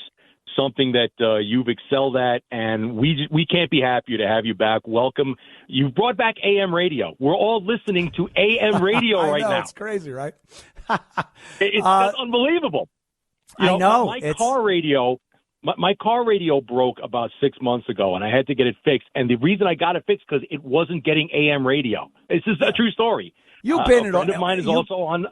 something that you've excelled at, and we can't be happier to have you back. Welcome. You brought back AM radio. We're all listening to AM radio I right know, now. It's crazy, right? It's unbelievable. I know. My car radio. My car radio broke about 6 months ago, and I had to get it fixed. And the reason I got it fixed because it wasn't getting AM radio. This is a true story. You've been a friend of mine is also on.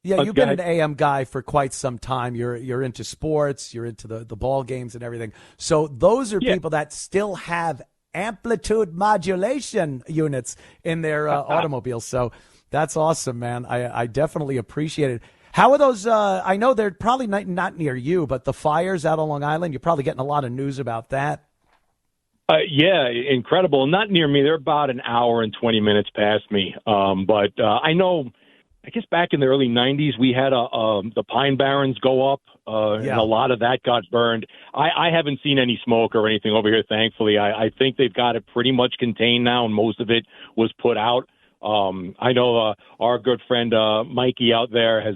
Yeah, you've been an AM guy for quite some time. You're into sports. You're into the ball games and everything. So those are people that still have amplitude modulation units in their automobiles. So that's awesome, man. I definitely appreciate it. How are those? I know they're probably not near you, but the fires out on Long Island, you're probably getting a lot of news about that. Yeah, incredible. Not near me. They're about an hour and 20 minutes past me. But I know. I guess back in the early 90s, we had the Pine Barrens go up, and a lot of that got burned. I haven't seen any smoke or anything over here, thankfully. I think they've got it pretty much contained now, and most of it was put out. I know our good friend Mikey out there has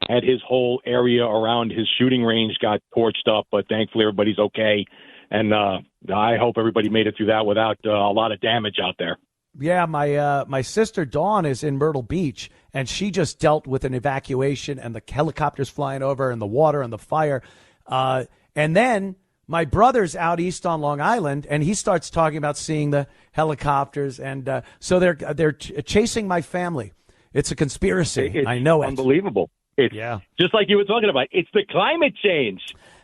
had his whole area around his shooting range got torched up, but thankfully everybody's okay. And I hope everybody made it through that without a lot of damage out there. Yeah, my sister Dawn is in Myrtle Beach, and she just dealt with an evacuation and the helicopters flying over and the water and the fire. And then my brother's out east on Long Island, and he starts talking about seeing the helicopters. And so they're chasing my family. It's a conspiracy. I know it. Unbelievable. It's just like you were talking about. It's the climate change.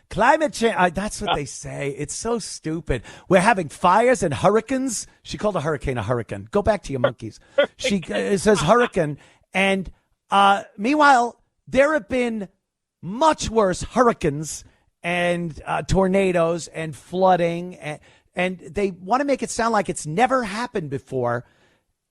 Climate change, that's what they say. It's so stupid. We're having fires and hurricanes. She called a hurricane. Go back to your monkeys. She says hurricane. And meanwhile, there have been much worse hurricanes and tornadoes and flooding. And they want to make it sound like it's never happened before.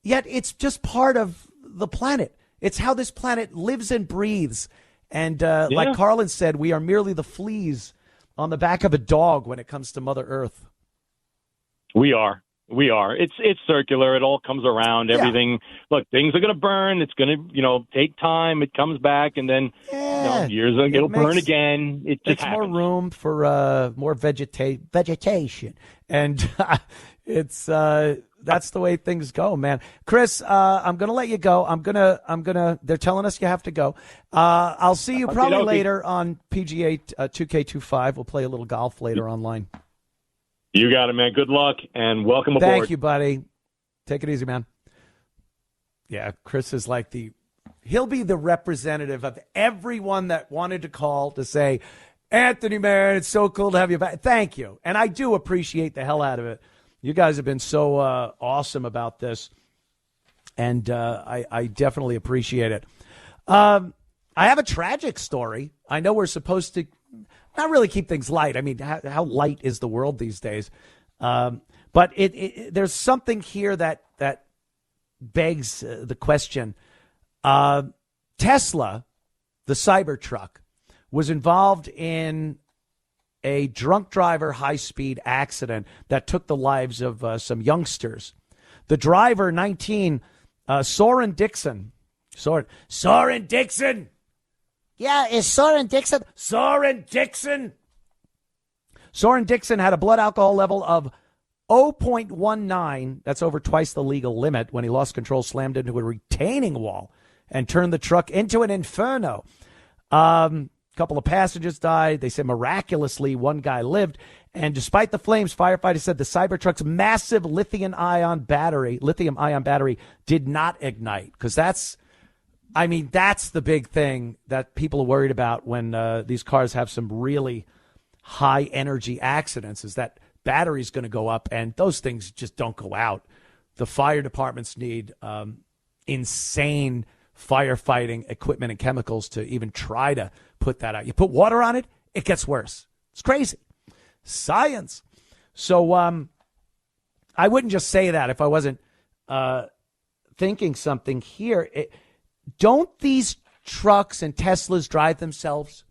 Yet it's just part of the planet. It's how this planet lives and breathes. And like Carlin said, we are merely the fleas on the back of a dog when it comes to Mother Earth. We are. It's circular. It all comes around. Everything. Look, things are going to burn. It's going to, take time. It comes back, and then years it'll burn again. It just happens. More room for more vegetation, and it's. That's the way things go, man. Chris, I'm going to let you go. I'm going to, they're telling us you have to go. I'll see you probably later on PGA 2K25. We'll play a little golf later online. You got it, man. Good luck and welcome aboard. Thank you, buddy. Take it easy, man. Yeah, Chris is like he'll be the representative of everyone that wanted to call to say, Anthony, man, it's so cool to have you back. Thank you. And I do appreciate the hell out of it. You guys have been so awesome about this, and I definitely appreciate it. I have a tragic story. I know we're supposed to not really keep things light. I mean, how light is the world these days? But there's something here that begs the question. Tesla, the Cybertruck, was involved in a drunk driver high-speed accident that took the lives of some youngsters. The driver, 19, Soren Dixon. Soren Dixon! Yeah, is Soren Dixon? Soren Dixon! Soren Dixon had a blood alcohol level of 0.19. That's over twice the legal limit when he lost control, slammed into a retaining wall, and turned the truck into an inferno. Couple of passengers died. They said miraculously one guy lived. And despite the flames, firefighters said the Cybertruck's massive lithium-ion battery did not ignite, because that's I mean, that's the big thing that people are worried about when these cars have some really high energy accidents, is that battery's going to go up, and those things just don't go out. The fire departments need insane firefighting equipment and chemicals to even try to put that out. You put water on it, it gets worse. It's crazy. Science. So I wouldn't just say that if I wasn't thinking something here. Don't these trucks and Teslas drive themselves?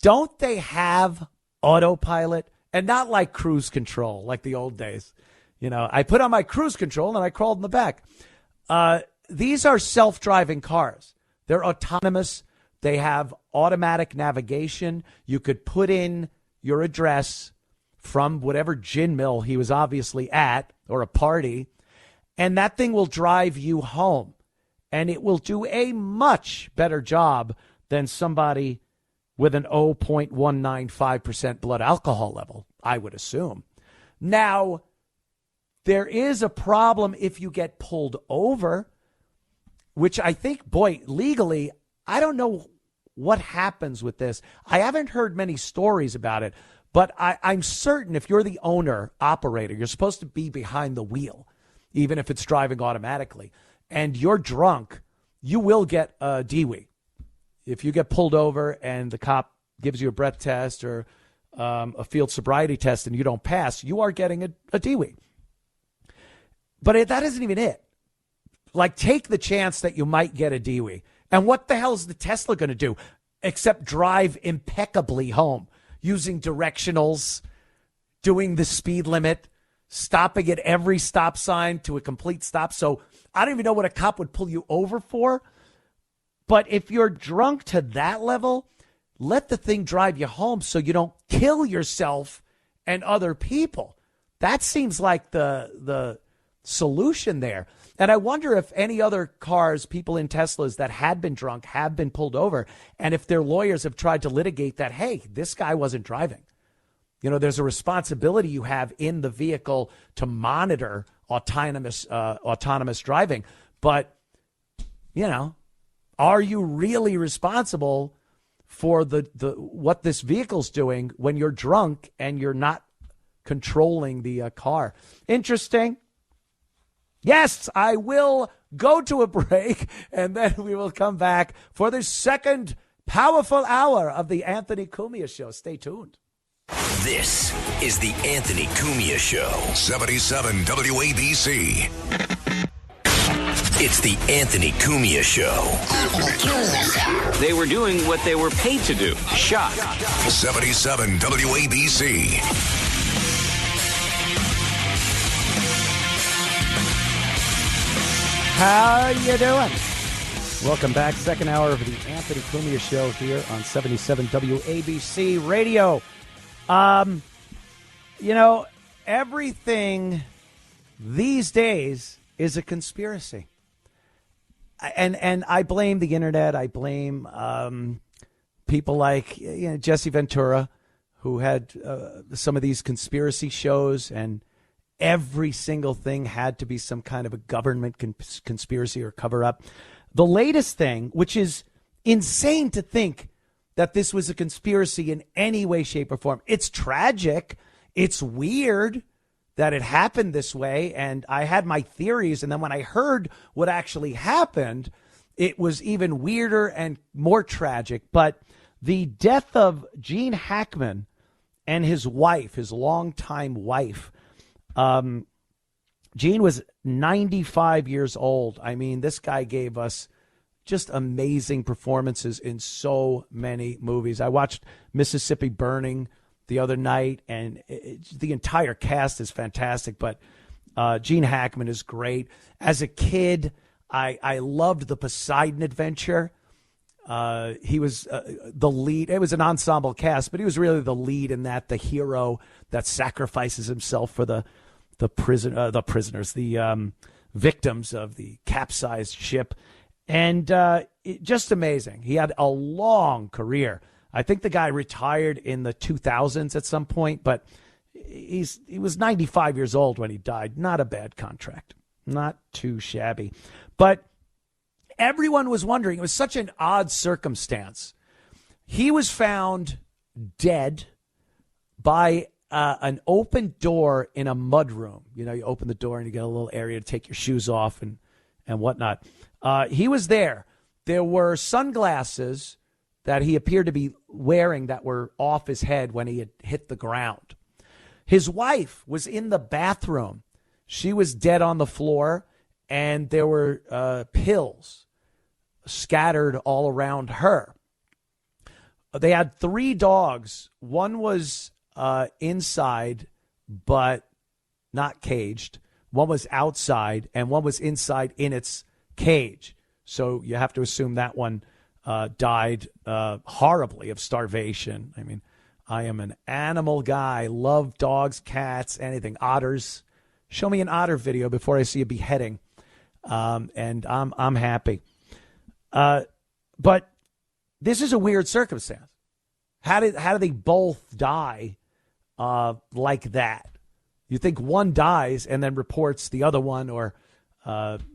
Don't they have autopilot? And not like cruise control, like the old days. You know, I put on my cruise control and I crawled in the back. These are self-driving cars. They're autonomous. They have automatic navigation. You could put in your address from whatever gin mill he was obviously at, or a party, and that thing will drive you home. And it will do a much better job than somebody with an 0.195% blood alcohol level, I would assume. Now, there is a problem if you get pulled over, which I think, boy, legally, I don't know what happens with this. I haven't heard many stories about it, but I'm certain if you're the owner, operator, you're supposed to be behind the wheel, even if it's driving automatically, and you're drunk, you will get a DWI. If you get pulled over and the cop gives you a breath test or a field sobriety test and you don't pass, you are getting a DWI. But that isn't even it. Like, take the chance that you might get a DWI. And what the hell is the Tesla going to do except drive impeccably home using directionals, doing the speed limit, stopping at every stop sign to a complete stop? So I don't even know what a cop would pull you over for. But if you're drunk to that level, let the thing drive you home so you don't kill yourself and other people. That seems like the solution there. And I wonder if any other cars, people in Teslas that had been drunk, have been pulled over, and if their lawyers have tried to litigate that, hey, this guy wasn't driving. You know, there's a responsibility you have in the vehicle to monitor autonomous driving. But, you know, are you really responsible for the what this vehicle's doing when you're drunk and you're not controlling the car? Interesting. Yes, I will go to a break, and then we will come back for the second powerful hour of the Anthony Cumia Show. Stay tuned. This is the Anthony Cumia Show. 77 WABC. It's the Anthony Cumia Show. They were doing what they were paid to do. Shock. 77 WABC. How you doing? Welcome back. Second hour of the Anthony Cumia Show here on 77 WABC Radio. You know, everything these days is a conspiracy. And I blame the internet. I blame people like Jesse Ventura, who had some of these conspiracy shows, and every single thing had to be some kind of a government conspiracy or cover up. The latest thing, which is insane to think that this was a conspiracy in any way, shape, or form. It's tragic. It's weird that it happened this way. And I had my theories. And then when I heard what actually happened, it was even weirder and more tragic. But the death of Gene Hackman and his wife, his longtime wife, Gene was 95 years old. I mean, this guy gave us just amazing performances in so many movies. I watched Mississippi Burning the other night, and the entire cast is fantastic, but Gene Hackman is great. As a kid, I loved The Poseidon Adventure. He was the lead. It was an ensemble cast, but he was really the lead in that, the hero that sacrifices himself for the victims of the capsized ship. And just amazing. He had a long career. I think the guy retired in the 2000s at some point, but he was 95 years old when he died. Not a bad contract. Not too shabby. But everyone was wondering. It was such an odd circumstance. He was found dead by an open door in a mudroom. You know, you open the door and you get a little area to take your shoes off and whatnot. He was there. There were sunglasses that he appeared to be wearing that were off his head when he had hit the ground. His wife was in the bathroom. She was dead on the floor, and there were pills scattered all around her. They had 3 dogs. One was inside, but not caged. One was outside, and one was inside in its cage. So you have to assume that one died horribly of starvation. I mean, I am an animal guy. Love dogs, cats, anything. Otters. Show me an otter video before I see a beheading, and I'm happy. But this is a weird circumstance. How do they both die like that? You think one dies and then reports the other one, or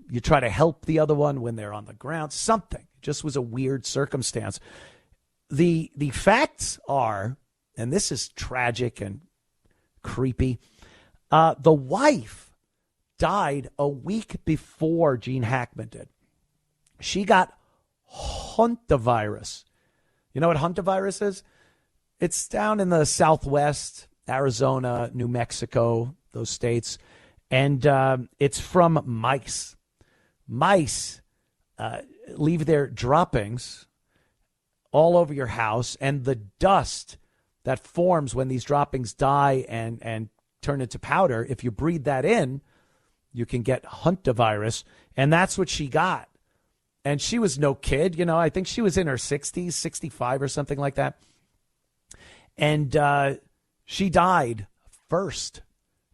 you try to help the other one when they're on the ground. Something. It just was a weird circumstance. The facts are, and this is tragic and creepy, the wife died a week before Gene Hackman did. She got hantavirus. You know what hantavirus is? It's down in the Southwest, Arizona, New Mexico, those states. And it's from mice. Mice leave their droppings all over your house, and the dust that forms when these droppings die and turn into powder, if you breathe that in, you can get hantavirus. And that's what she got. And she was no kid. You know, I think she was in her 60s, 65 or something like that. And she died first.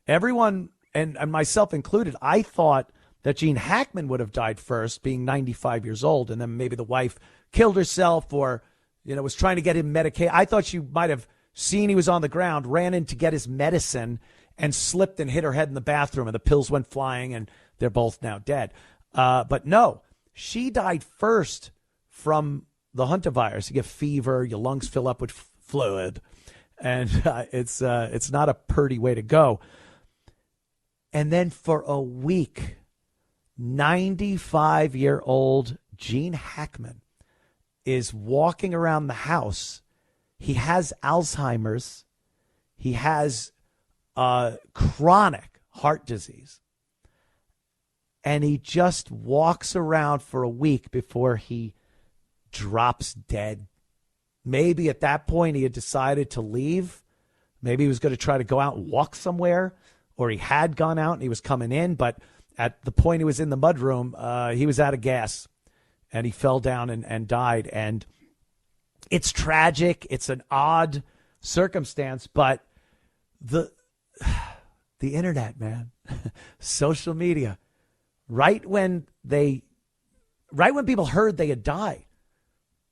Everyone, and myself included, I thought that Gene Hackman would have died first, being 95 years old, and then maybe the wife killed herself or, you know, was trying to get him medicated. I thought she might have seen he was on the ground, ran in to get his medicine, and slipped and hit her head in the bathroom, and the pills went flying, and they're both now dead. But no, she died first from the hantavirus. You get fever, your lungs fill up with fluid, and it's not a pretty way to go. And then for a week, 95-year-old Gene Hackman is walking around the house. He has Alzheimer's. He has chronic heart disease. And he just walks around for a week before he drops dead. Maybe at that point he had decided to leave. Maybe he was going to try to go out and walk somewhere, or he had gone out and he was coming in. But at the point he was in the mudroom, he was out of gas, and he fell down and died. And it's tragic. It's an odd circumstance, but the internet, man, social media, right when people heard they had died,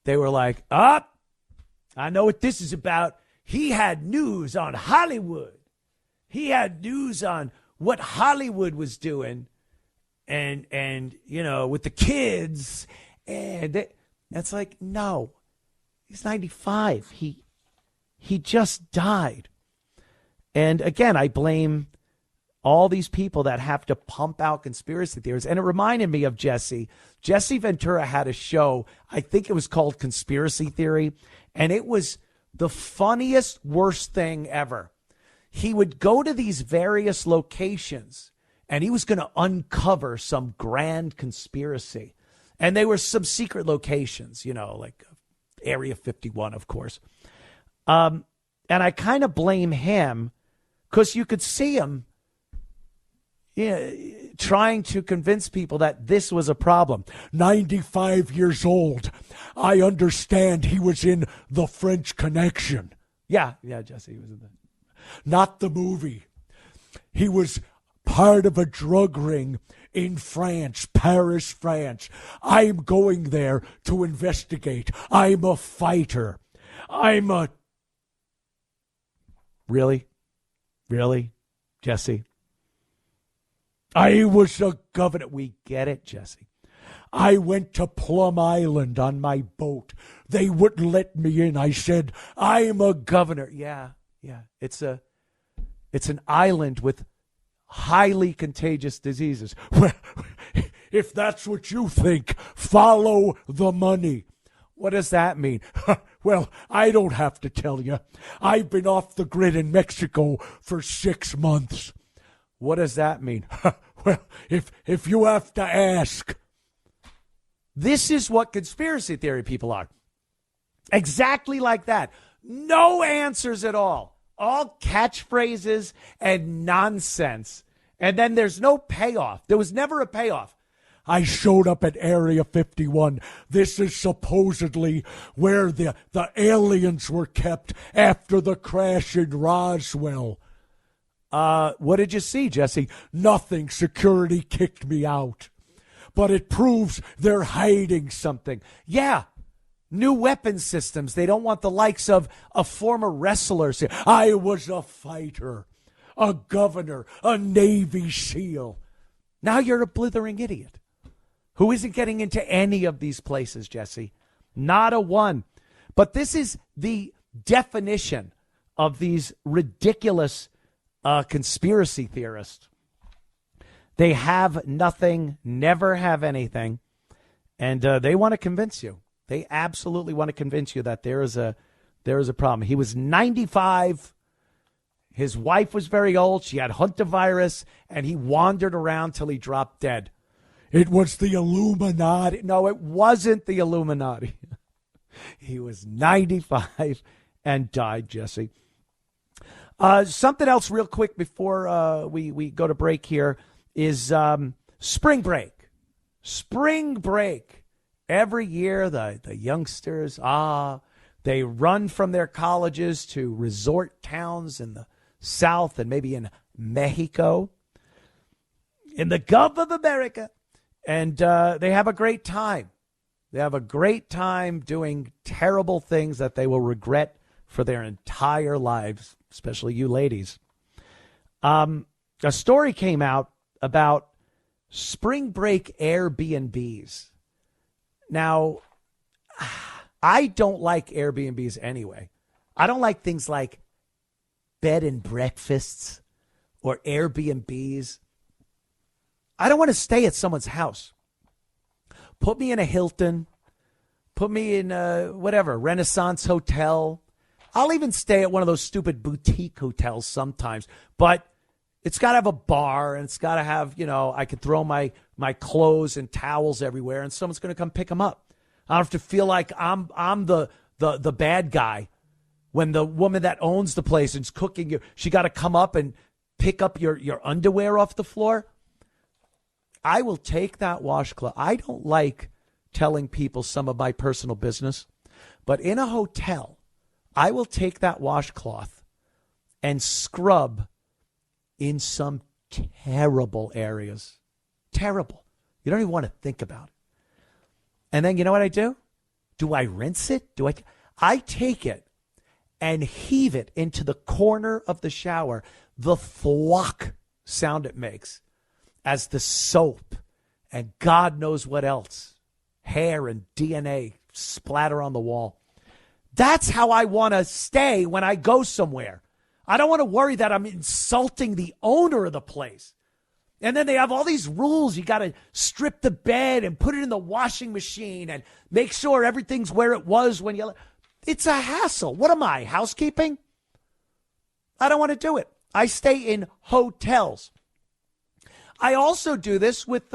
they were like, I know what this is about. He had news on Hollywood. He had news on what Hollywood was doing and you know, with the kids. And it's like, no, he's 95. He just died. And again, I blame all these people that have to pump out conspiracy theories. And it reminded me of Jesse. Jesse Ventura had a show, I think it was called Conspiracy Theory, and it was the funniest, worst thing ever. He would go to these various locations, and he was going to uncover some grand conspiracy. And they were some secret locations, you know, like Area 51, of course. And I kind of blame him because you could see him trying to convince people that this was a problem. 95 years old. I understand he was in The French Connection. Yeah, Jesse, he was in that. Not the movie. He was part of a drug ring in France, Paris, France. I'm going there to investigate. I'm a fighter. Really? Really, Jesse? I was a governor. We get it, Jesse. I went to Plum Island on my boat. They wouldn't let me in. I said, I'm a governor. Yeah. It's an island with highly contagious diseases. Well, if that's what you think, follow the money. What does that mean? Well, I don't have to tell you. I've been off the grid in Mexico for 6 months. What does that mean? Well, if you have to ask. This is what conspiracy theory people are. Exactly like that. No answers at all. All catchphrases and nonsense. And then there's no payoff. There was never a payoff. I showed up at Area 51. This is supposedly where the aliens were kept after the crash in Roswell. What did you see, Jesse? Nothing. Security kicked me out. But it proves they're hiding something. Yeah. New weapon systems. They don't want the likes of a former wrestler. I was a fighter, a governor, a Navy SEAL. Now you're a blithering idiot who isn't getting into any of these places, Jesse. Not a one. But this is the definition of these ridiculous conspiracy theorists. They have nothing, never have anything, and they want to convince you. They absolutely want to convince you that there is a problem. He was 95. His wife was very old. She had hantavirus, and he wandered around till he dropped dead. It was the Illuminati. No, it wasn't the Illuminati. He was 95 and died, Jesse. Something else real quick before we go to break here is spring break. Spring break. Every year, the youngsters, they run from their colleges to resort towns in the South and maybe in Mexico, in the Gulf of America. And they have a great time. They have a great time doing terrible things that they will regret for their entire lives, especially you ladies. A story came out about spring break Airbnbs. Now, I don't like Airbnbs anyway. I don't like things like bed and breakfasts or Airbnbs. I don't want to stay at someone's house. Put me in a Hilton. Put me in whatever, Renaissance Hotel. I'll even stay at one of those stupid boutique hotels sometimes. But it's got to have a bar, and it's got to have, I could throw my clothes and towels everywhere, and someone's going to come pick them up. I don't have to feel like I'm the bad guy when the woman that owns the place and's cooking you. She got to come up and pick up your underwear off the floor. I will take that washcloth. I don't like telling people some of my personal business, but in a hotel, I will take that washcloth and scrub in some terrible areas. Terrible. You don't even want to think about it. And then you know what I do? Do I rinse it? I take it and heave it into the corner of the shower. The thwack sound it makes as the soap and God knows what else, hair and DNA splatter on the wall. That's how I want to stay when I go somewhere. I don't want to worry that I'm insulting the owner of the place. And then they have all these rules. You got to strip the bed and put it in the washing machine and make sure everything's where it was when you... It's a hassle. What am I, housekeeping? I don't want to do it. I stay in hotels. I also do this with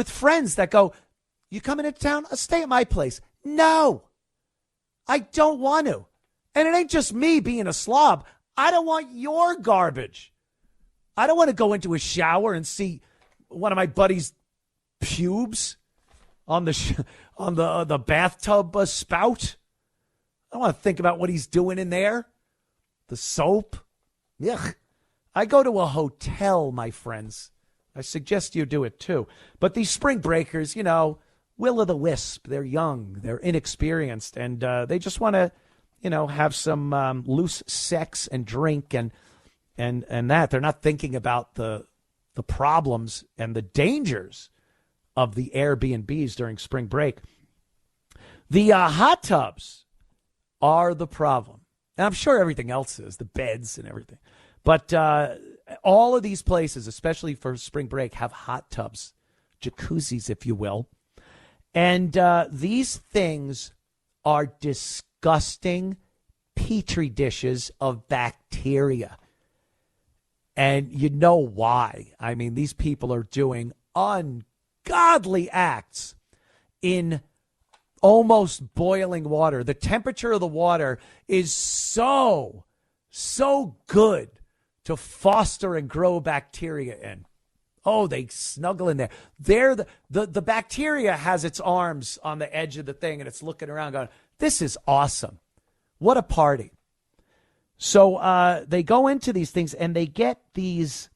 friends that go, you coming into town? I'll stay at my place. No, I don't want to. And it ain't just me being a slob. I don't want your garbage. I don't want to go into a shower and see one of my buddies' pubes on the bathtub spout. I don't want to think about what he's doing in there. The soap. Yuck. I go to a hotel, my friends. I suggest you do it too. But these spring breakers, will-o'-the-wisp. They're young. They're inexperienced. And they just want to, have some loose sex and drink and that. They're not thinking about the problems and the dangers of the Airbnbs during spring break. The hot tubs are the problem. And I'm sure everything else is, the beds and everything. But all of these places, especially for spring break, have hot tubs, jacuzzis, if you will. And these things are disgusting petri dishes of bacteria. And you know why. I mean, these people are doing ungodly acts in almost boiling water. The temperature of the water is so good to foster and grow bacteria in. Oh, they snuggle in there. The bacteria has its arms on the edge of the thing, and it's looking around going, this is awesome. What a party. So they go into these things, and they get these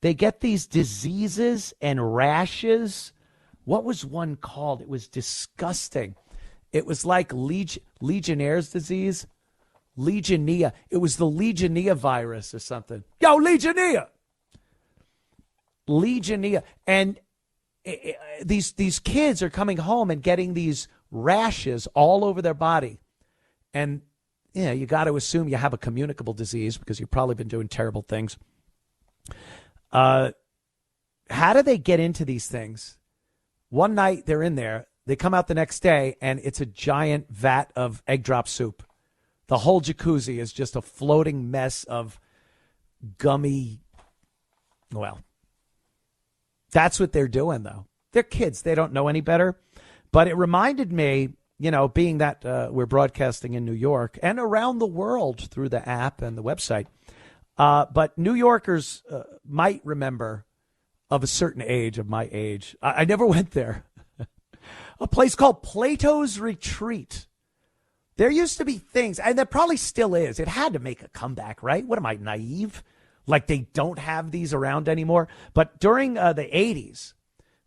diseases and rashes. What was one called? It was disgusting. It was like Legionnaire's disease. Legionella. It was the Legionella virus or something. Yo, Legionella. Legionella. And these kids are coming home and getting these rashes all over their body. And, you got to assume you have a communicable disease because you've probably been doing terrible things. How do they get into these things? One night they're in there. They come out the next day, and it's a giant vat of egg drop soup. The whole jacuzzi is just a floating mess of gummy. Well, that's what they're doing, though. They're kids. They don't know any better. But it reminded me, being that we're broadcasting in New York and around the world through the app and the website. But New Yorkers might remember of a certain age, of my age. I never went there. A place called Plato's Retreat. There used to be things, and there probably still is. It had to make a comeback, right? What am I, naive? Like they don't have these around anymore? But during the 80s,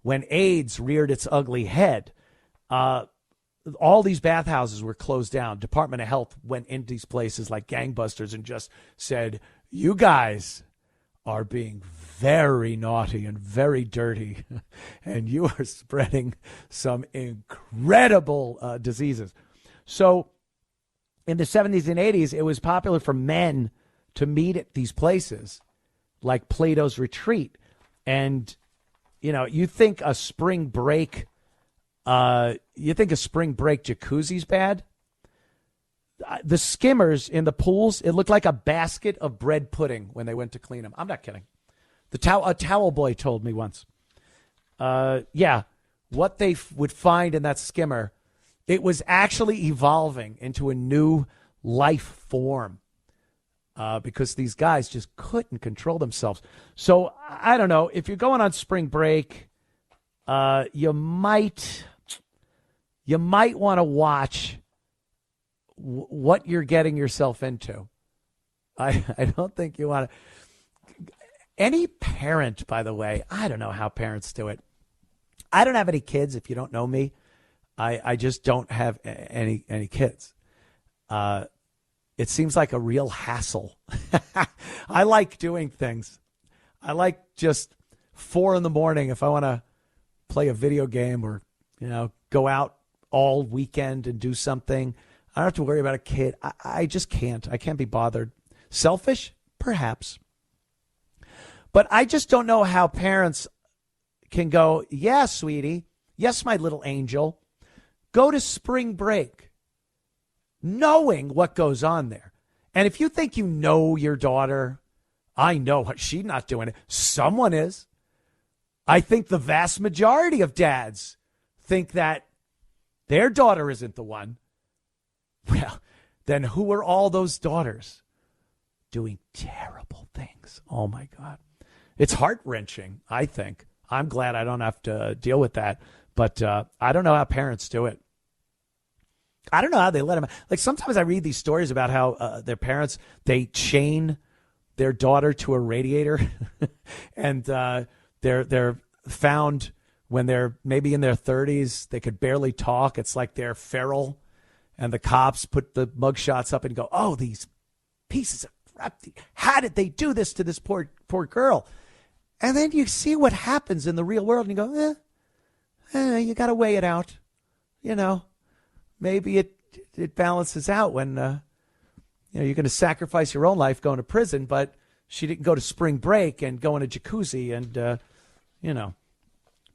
when AIDS reared its ugly head, all these bathhouses were closed down. Department of Health went into these places like gangbusters and just said, you guys are being very naughty and very dirty, and you are spreading some incredible diseases. So in the 70s and 80s, it was popular for men to meet at these places like Plato's Retreat. And, you think a spring break jacuzzi's bad? The skimmers in the pools, it looked like a basket of bread pudding when they went to clean them. I'm not kidding. A towel boy told me once. What they would find in that skimmer, it was actually evolving into a new life form because these guys just couldn't control themselves. So I don't know. If you're going on spring break, you might want to watch what you're getting yourself into. I don't think you want to. Any parent, by the way, I don't know how parents do it. I don't have any kids. If you don't know me, I just don't have any kids. It seems like a real hassle. I like doing things. I like just 4 a.m. if I want to play a video game or, go out all weekend and do something. I don't have to worry about a kid. I just can't. I can't be bothered. Selfish? Perhaps. But I just don't know how parents can go, yeah, sweetie. Yes, my little angel. Go to spring break knowing what goes on there. And if you think you know your daughter, I know what she's not doing it. Someone is. I think the vast majority of dads think that their daughter isn't the one. Well, then who are all those daughters doing terrible things? Oh, my God. It's heart-wrenching, I think. I'm glad I don't have to deal with that. But I don't know how parents do it. I don't know how they let them. Like sometimes I read these stories about how their parents, they chain their daughter to a radiator and they're found when they're maybe in their 30s. They could barely talk. It's like they're feral. And the cops put the mugshots up and go, oh, these pieces of crap. How did they do this to this poor girl? And then you see what happens in the real world and you go, You got to weigh it out. Maybe it balances out when you're going to sacrifice your own life going to prison, but she didn't go to spring break and go in a jacuzzi and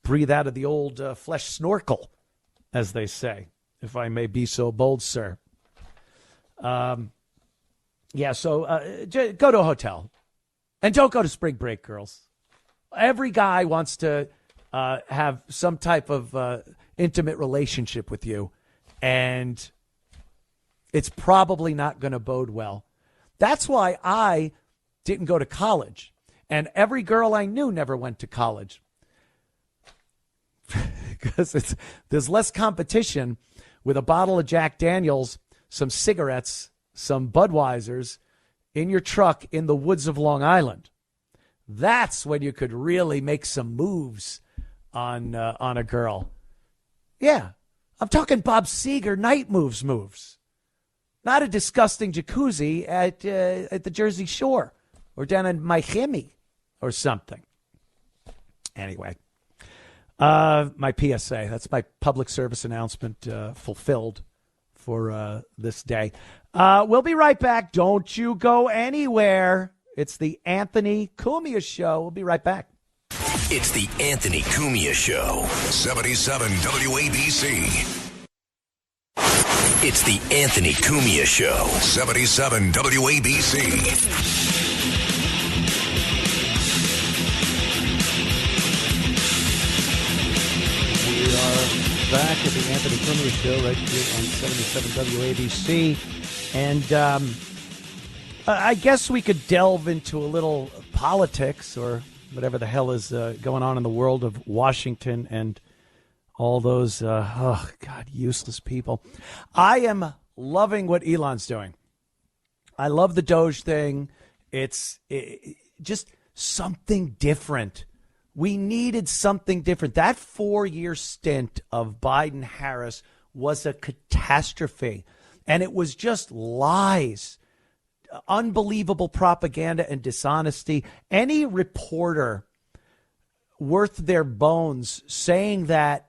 breathe out of the old flesh snorkel, as they say, if I may be so bold, sir. So go to a hotel and don't go to spring break, girls. Every guy wants to have some type of intimate relationship with you, and it's probably not going to bode well. That's why I didn't go to college, and every girl I knew never went to college, because there's less competition with a bottle of Jack Daniels, some cigarettes, some Budweisers in your truck in the woods of Long Island. That's when you could really make some moves on a girl. Yeah, I'm talking Bob Seger night moves. Not a disgusting jacuzzi at the Jersey Shore or down in Miami or something. Anyway, my PSA. That's my public service announcement fulfilled for this day. We'll be right back. Don't you go anywhere. It's the Anthony Cumia Show. We'll be right back. It's the Anthony Cumia Show. 77 WABC. It's the Anthony Cumia Show. 77 WABC. We are back at the Anthony Cumia Show right here on 77 WABC. And I guess we could delve into a little politics or whatever the hell is going on in the world of Washington and all those, useless people. I am loving what Elon's doing. I love the Doge thing. It's just something different. We needed something different. That 4-year stint of Biden-Harris was a catastrophe, and it was just lies, unbelievable propaganda and dishonesty. Any reporter worth their bones saying that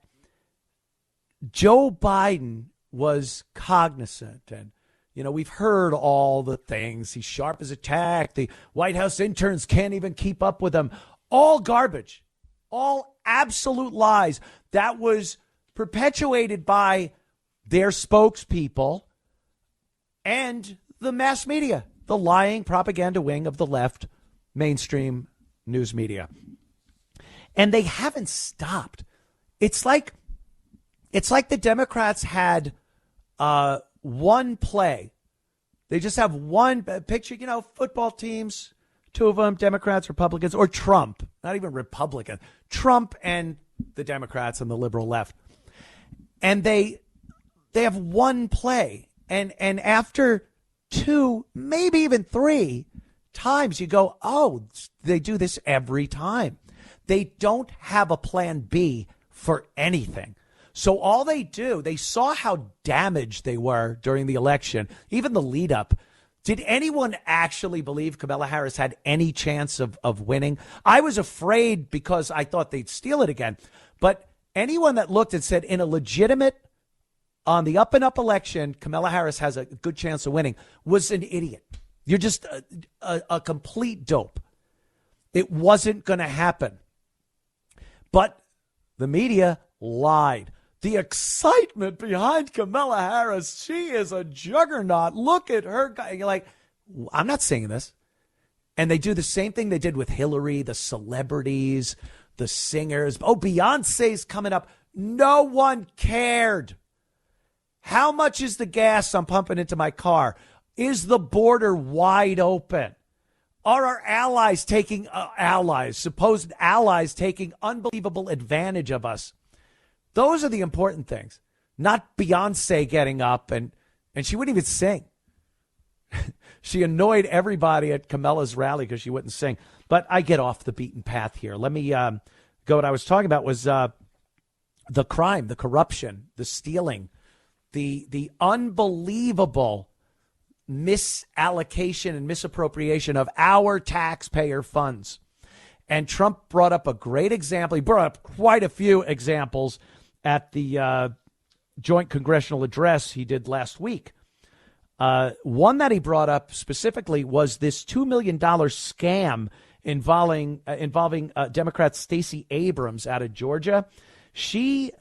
Joe Biden was cognizant, and we've heard all the things. He's sharp as a tack. The White House interns can't even keep up with him. All garbage, all absolute lies. That was perpetuated by their spokespeople and the mass media, the lying propaganda wing of the left mainstream news media. And they haven't stopped. It's like the Democrats had one play. They just have one picture, football teams, two of them, Democrats, Republicans, or Trump, not even Republican, Trump and the Democrats and the liberal left. And they have one play. And after 2, maybe even 3 times, you go, oh, they do this every time. They don't have a plan B for anything. So all they do, they saw how damaged they were during the election, even the lead up. Did anyone actually believe Kamala Harris had any chance of winning? I was afraid because I thought they'd steal it again. But anyone that looked and said in a legitimate, on the up and up election, Kamala Harris has a good chance of winning was an idiot. You're just a complete dope. It wasn't going to happen. But the media lied. The excitement behind Kamala Harris, she is a juggernaut. Look at her. You're like, I'm not saying this. And they do the same thing they did with Hillary, the celebrities, the singers. Oh, Beyonce's coming up. No one cared. How much is the gas I'm pumping into my car? Is the border wide open? Are our allies taking supposed allies taking unbelievable advantage of us? Those are the important things, not Beyonce getting up and she wouldn't even sing. She annoyed everybody at Kamala's rally because she wouldn't sing. But I get off the beaten path here. Let me go. What I was talking about was the crime, the corruption, the stealing, the unbelievable misallocation and misappropriation of our taxpayer funds. And Trump brought up a great example. He brought up quite a few examples at the joint congressional address he did last week. One that he brought up specifically was this $2 million scam involving Democrat Stacey Abrams out of Georgia. She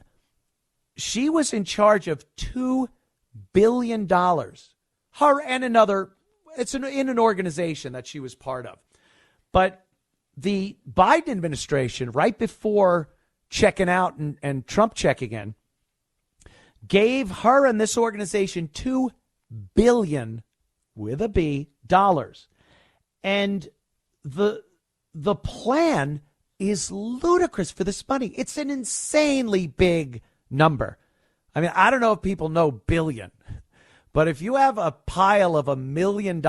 was in charge of $2 billion. Her and another, in an organization that she was part of. But the Biden administration, right before checking out and Trump checking in, gave her and this organization $2 billion with a B dollars. And the plan is ludicrous for this money. It's an insanely big number. I mean, I don't know if people know billion, but if you have a pile of $1 million,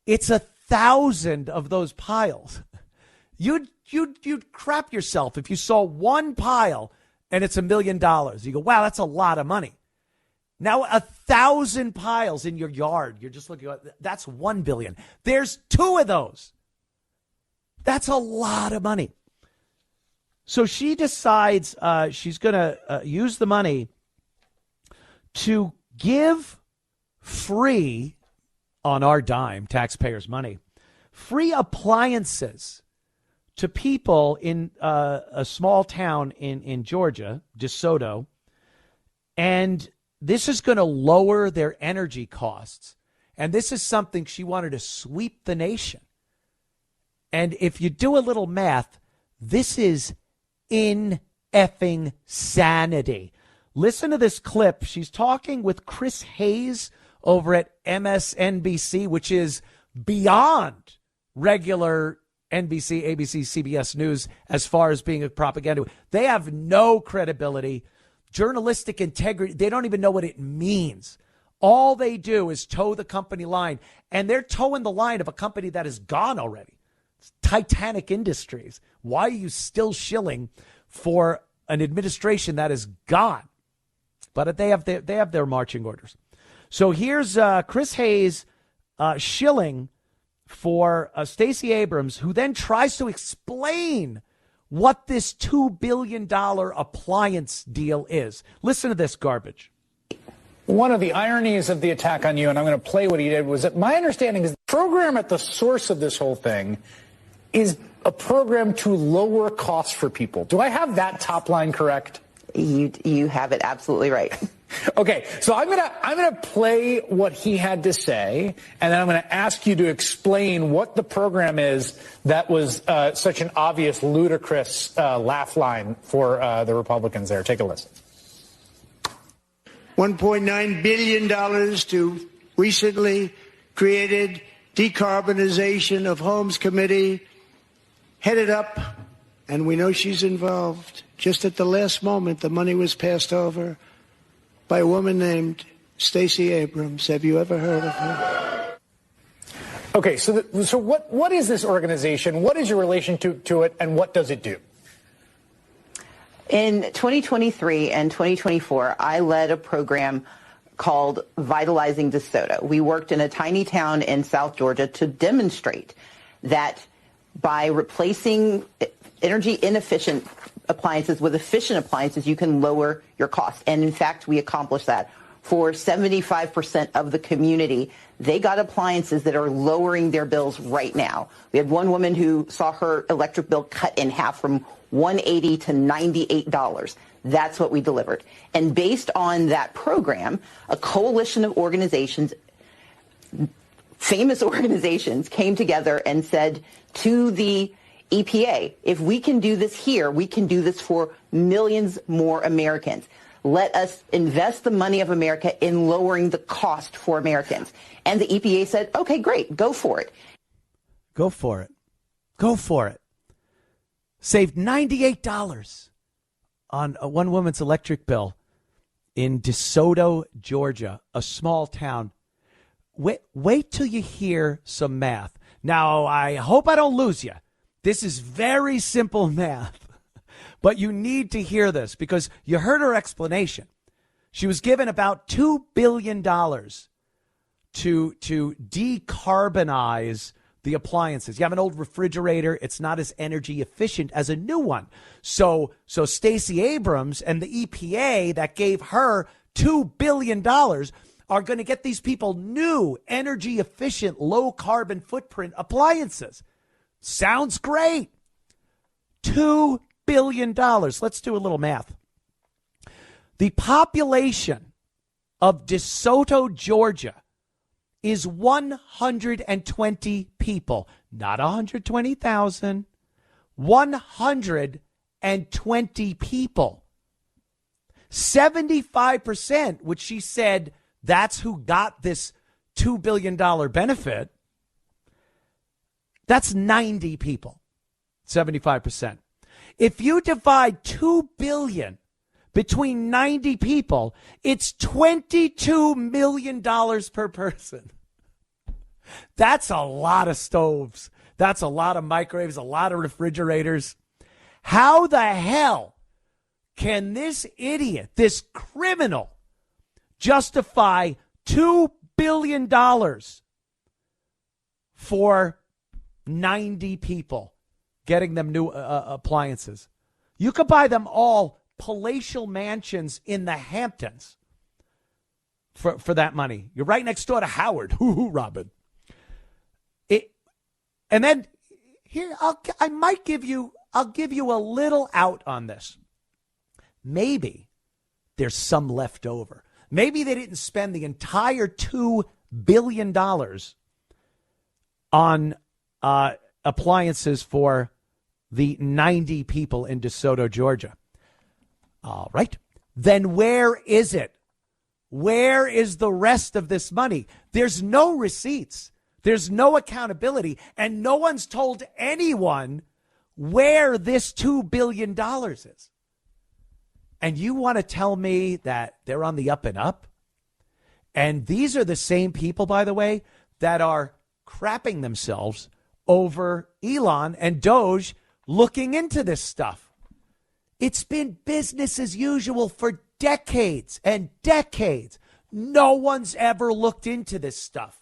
it's 1,000 of those piles. You'd crap yourself if you saw one pile and it's $1 million. You go, wow, that's a lot of money. Now 1,000 piles in your yard. You're just looking at, that's 1 billion. There's 2 of those. That's a lot of money. So she decides she's going to use the money to give free, on our dime, taxpayers' money, free appliances to people in a small town in Georgia, DeSoto. And this is going to lower their energy costs. And this is something she wanted to sweep the nation. And if you do a little math, this is in effing sanity. Listen to this clip. She's talking with Chris Hayes over at MSNBC, which is beyond regular NBC, ABC, CBS News as far as being a propaganda. They have no credibility, journalistic integrity. They don't even know what it means. All they do is toe the company line, and they're toeing the line of a company that is gone already. It's Titanic Industries. Why are you still shilling for an administration that is gone? But they have their marching orders. So here's Chris Hayes shilling for Stacey Abrams, who then tries to explain what this $2 billion appliance deal is. Listen to this garbage. One of the ironies of the attack on you, and I'm going to play what he did, was that my understanding is the program at the source of this whole thing is a program to lower costs for people. Do I have that top line correct? You have it absolutely right. Okay, so I'm gonna play what he had to say, and then I'm going to ask you to explain what the program is that was such an obvious, ludicrous laugh line for the Republicans there. Take a listen. $1.9 billion to recently created Decarbonization of Homes Committee, headed up, and we know she's involved. Just at the last moment, the money was passed over by a woman named Stacey Abrams. Have you ever heard of her? Okay, so what is this organization? What is your relation to it, and what does it do? In 2023 and 2024, I led a program called Vitalizing DeSoto. We worked in a tiny town in South Georgia to demonstrate that by replacing energy inefficient appliances with efficient appliances, you can lower your costs. And in fact, we accomplished that. For 75% of the community, they got appliances that are lowering their bills right now. We had one woman who saw her electric bill cut in half from $180 to $98. That's what we delivered. And based on that program, a coalition of organizations, famous organizations, came together and said to the EPA, if we can do this here, we can do this for millions more Americans. Let us invest the money of America in lowering the cost for Americans. And the EPA said, okay, great, go for it. Go for it. Go for it. Saved $98 on one woman's electric bill in DeSoto, Georgia, a small town. Wait till you hear some math. Now, I hope I don't lose you. This is very simple math, but you need to hear this because you heard her explanation. She was given about $2 billion to decarbonize the appliances. You have an old refrigerator. It's not as energy efficient as a new one. So Stacey Abrams and the EPA that gave her $2 billion are going to get these people new energy efficient, low carbon footprint appliances. Sounds great. $2 billion. Let's do a little math. The population of DeSoto, Georgia is 120 people, not 120,000, 120 people. 75%, which she said that's who got this $2 billion benefit. That's 90 people, 75%. If you divide $2 billion between 90 people, it's $22 million per person. That's a lot of stoves. That's a lot of microwaves, a lot of refrigerators. How the hell can this idiot, this criminal, justify $2 billion for 90 people, getting them new appliances? You could buy them all palatial mansions in the Hamptons for that money. You're right next door to Howard. Hoo-hoo, Robin. And then here, I'll give you a little out on this. Maybe there's some left over. Maybe they didn't spend the entire $2 billion on appliances for the 90 people in DeSoto, Georgia. All right. Then where is it? Where is the rest of this money? There's no receipts. There's no accountability. And no one's told anyone where this $2 billion is. And you want to tell me that they're on the up and up? And these are the same people, by the way, that are crapping themselves over Elon and Doge looking into this stuff. It's been business as usual for decades and decades. No one's ever looked into this stuff.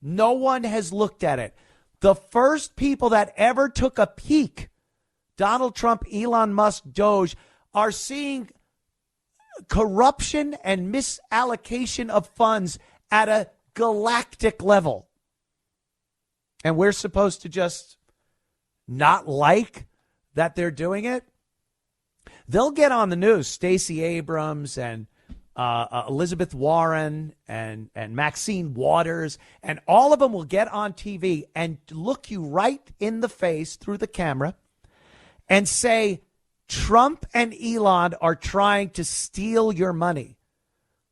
No one has looked at it. The first people that ever took a peek, Donald Trump, Elon Musk, Doge, are seeing corruption and misallocation of funds at a galactic level. And we're supposed to just not like that they're doing it? They'll get on the news, Stacey Abrams and Elizabeth Warren and Maxine Waters, and all of them will get on TV and look you right in the face through the camera and say, Trump and Elon are trying to steal your money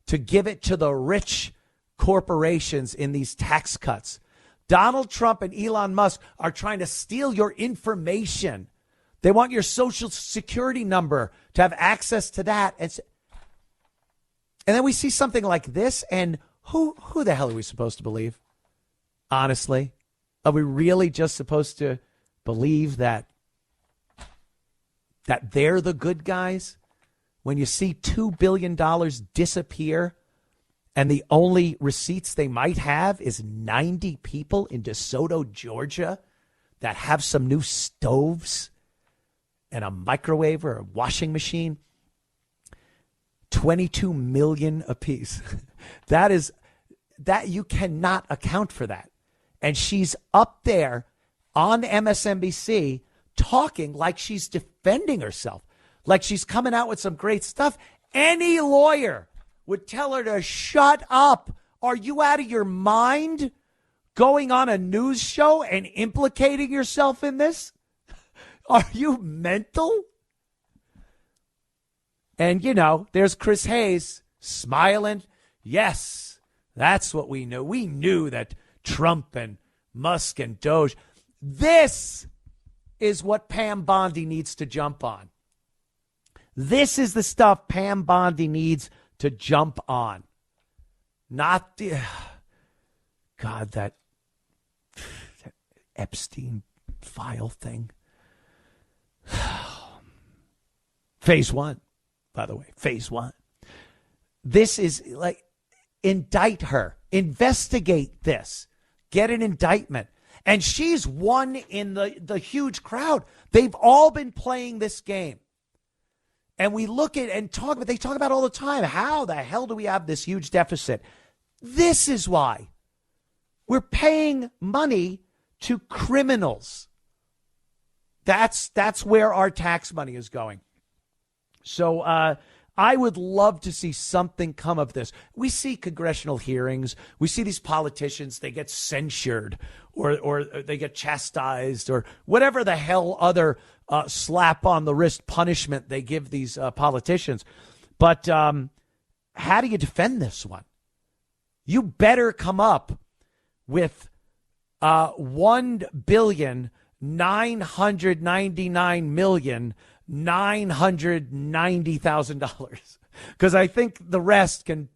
to give it to the rich corporations in these tax cuts. Donald Trump and Elon Musk are trying to steal your information. They want your social security number to have access to that. And then we see something like this, and who the hell are we supposed to believe? Honestly, are we really just supposed to believe that they're the good guys? When you see $2 billion disappear and the only receipts they might have is 90 people in DeSoto, Georgia that have some new stoves and a microwave or a washing machine, $22 million apiece. That you cannot account for that. And she's up there on MSNBC talking like she's defending herself, like she's coming out with some great stuff. Any lawyer would tell her to shut up. Are you out of your mind going on a news show and implicating yourself in this? Are you mental? And, there's Chris Hayes smiling. Yes, that's what we knew. We knew that Trump and Musk and Doge. This is what Pam Bondi needs to jump on. This is the stuff Pam Bondi needs to jump on. Not the... God, that Epstein file thing. Phase one, by the way, phase one. This is like, indict her, investigate this, get an indictment, And she's one in the huge crowd. They've all been playing this game. And we look at and talk about, they talk about all the time, how the hell do we have this huge deficit? This is why. We're paying money to criminals. That's where our tax money is going. So I would love to see something come of this. We see congressional hearings. We see these politicians, they get censured or they get chastised or whatever the hell other slap on the wrist punishment they give these politicians. But how do you defend this one? You better come up with $1,999,990,000, because I think the rest can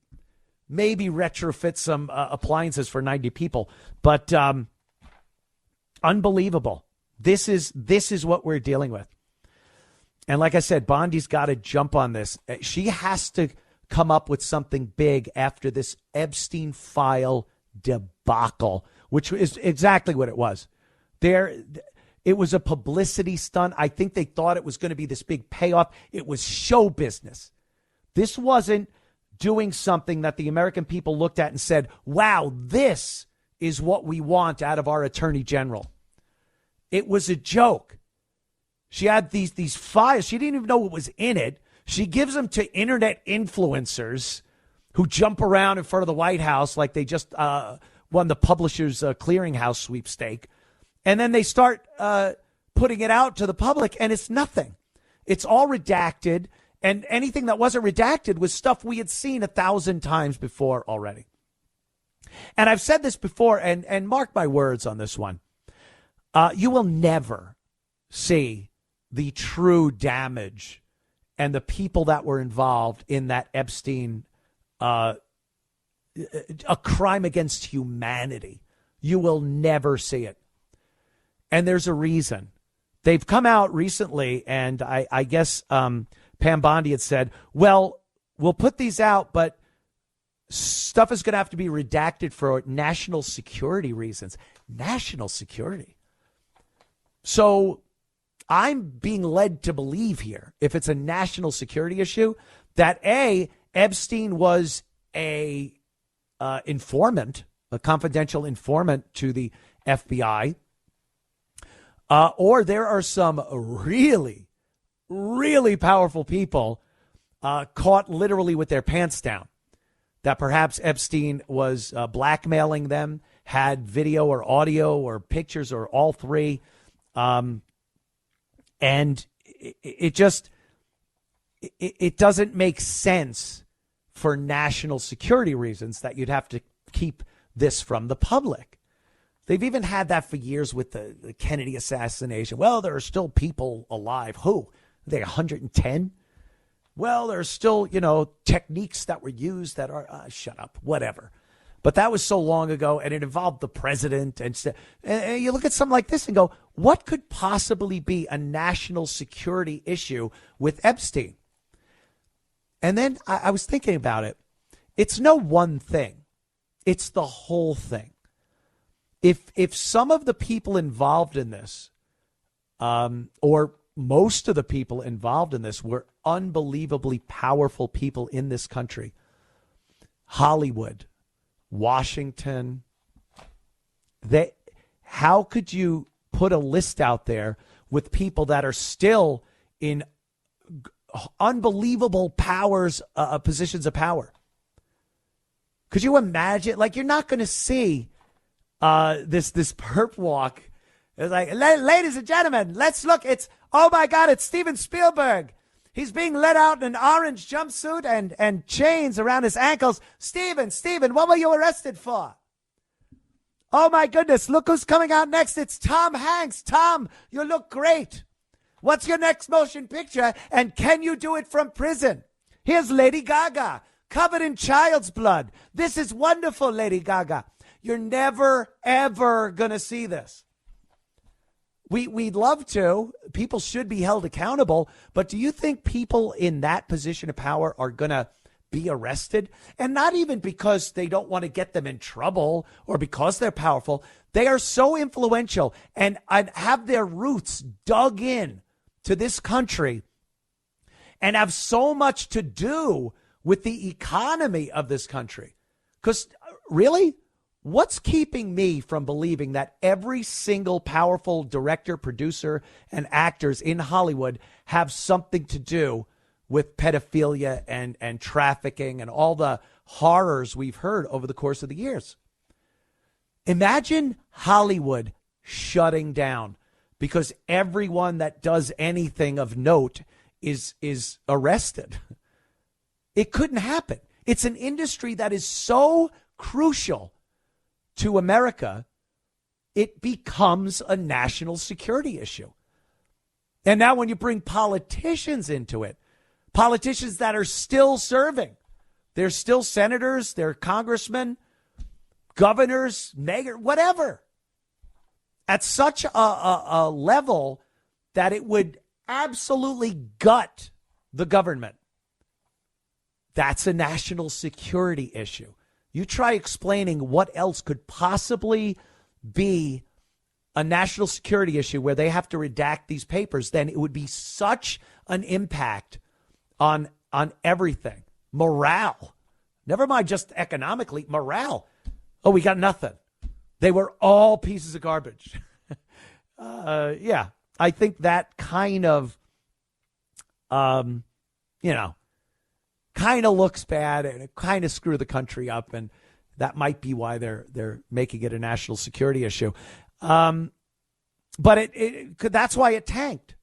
maybe retrofit some appliances for 90 people. But unbelievable. This is what we're dealing with. And like I said, Bondi's got to jump on this. She has to come up with something big after this Epstein file debacle, which is exactly what it was. It was a publicity stunt. I think they thought it was going to be this big payoff. It was show business. This wasn't doing something that the American people looked at and said, wow, this is what we want out of our attorney general. It was a joke. She had these files. She didn't even know what was in it. She gives them to internet influencers who jump around in front of the White House like they just won the Publishers Clearinghouse sweepstake. And then they start putting it out to the public, and it's nothing. It's all redacted, and anything that wasn't redacted was stuff we had seen 1,000 times before already. And I've said this before, and mark my words on this one. You will never see the true damage and the people that were involved in that Epstein, a crime against humanity. You will never see it. And there's a reason. They've come out recently, and I guess Pam Bondi had said, well, we'll put these out, but stuff is going to have to be redacted for national security reasons. National security. So I'm being led to believe here, if it's a national security issue, that Epstein was a informant, a confidential informant to the FBI, or there are some really, really powerful people caught literally with their pants down, that perhaps Epstein was blackmailing them, had video or audio or pictures or all three. And it doesn't make sense for national security reasons that you'd have to keep this from the public. They've even had that for years with the Kennedy assassination. Well, there are still people alive. Who? Are they 110? Well, there's still, techniques that were used that are, shut up, whatever. But that was so long ago, and it involved the president. And you look at something like this and go, what could possibly be a national security issue with Epstein? And then I was thinking about it. It's no one thing. It's the whole thing. If some of the people involved in this, or most of the people involved in this, were unbelievably powerful people in this country, Hollywood, Washington, how could you put a list out there with people that are still in unbelievable positions of power? Could you imagine? Like, you're not going to see this perp walk. It's like, ladies and gentlemen, let's look. Oh my God, it's Steven Spielberg. He's being let out in an orange jumpsuit and chains around his ankles. Steven, what were you arrested for? Oh my goodness, look who's coming out next. It's Tom Hanks. Tom, you look great. What's your next motion picture? And can you do it from prison? Here's Lady Gaga, covered in child's blood. This is wonderful, Lady Gaga. You're never, ever going to see this. We'd love to. People should be held accountable. But do you think people in that position of power are going to be arrested, and not even because they don't want to get them in trouble or because they're powerful. They are so influential and have their roots dug in to this country and have so much to do with the economy of this country. Because really, what's keeping me from believing that every single powerful director, producer, and actors in Hollywood have something to do with pedophilia and trafficking and all the horrors we've heard over the course of the years? Imagine Hollywood shutting down because everyone that does anything of note is arrested. It couldn't happen. It's an industry that is so crucial to America, it becomes a national security issue. And now when you bring politicians into it, politicians that are still serving, they're still senators, they're congressmen, governors, mayor, whatever, at such a level that it would absolutely gut the government. That's a national security issue. You try explaining what else could possibly be a national security issue where they have to redact these papers, then it would be such an impact on everything. Morale. Never mind just economically, morale. Oh, we got nothing. They were all pieces of garbage. Yeah, I think that kind of, kind of looks bad and it kind of screw the country up. And that might be why they're making it a national security issue. But that's why it tanked.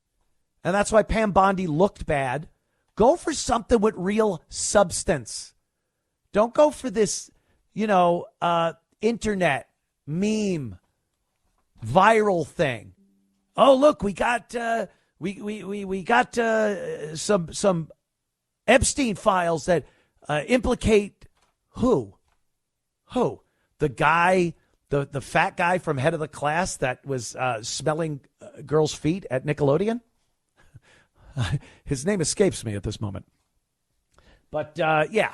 And that's why Pam Bondi looked bad. Go for something with real substance. Don't go for this, internet meme viral thing. Oh, look, we got some Epstein files that implicate who? The guy, the fat guy from Head of the Class that was smelling girls' feet at Nickelodeon? His name escapes me at this moment. But, yeah,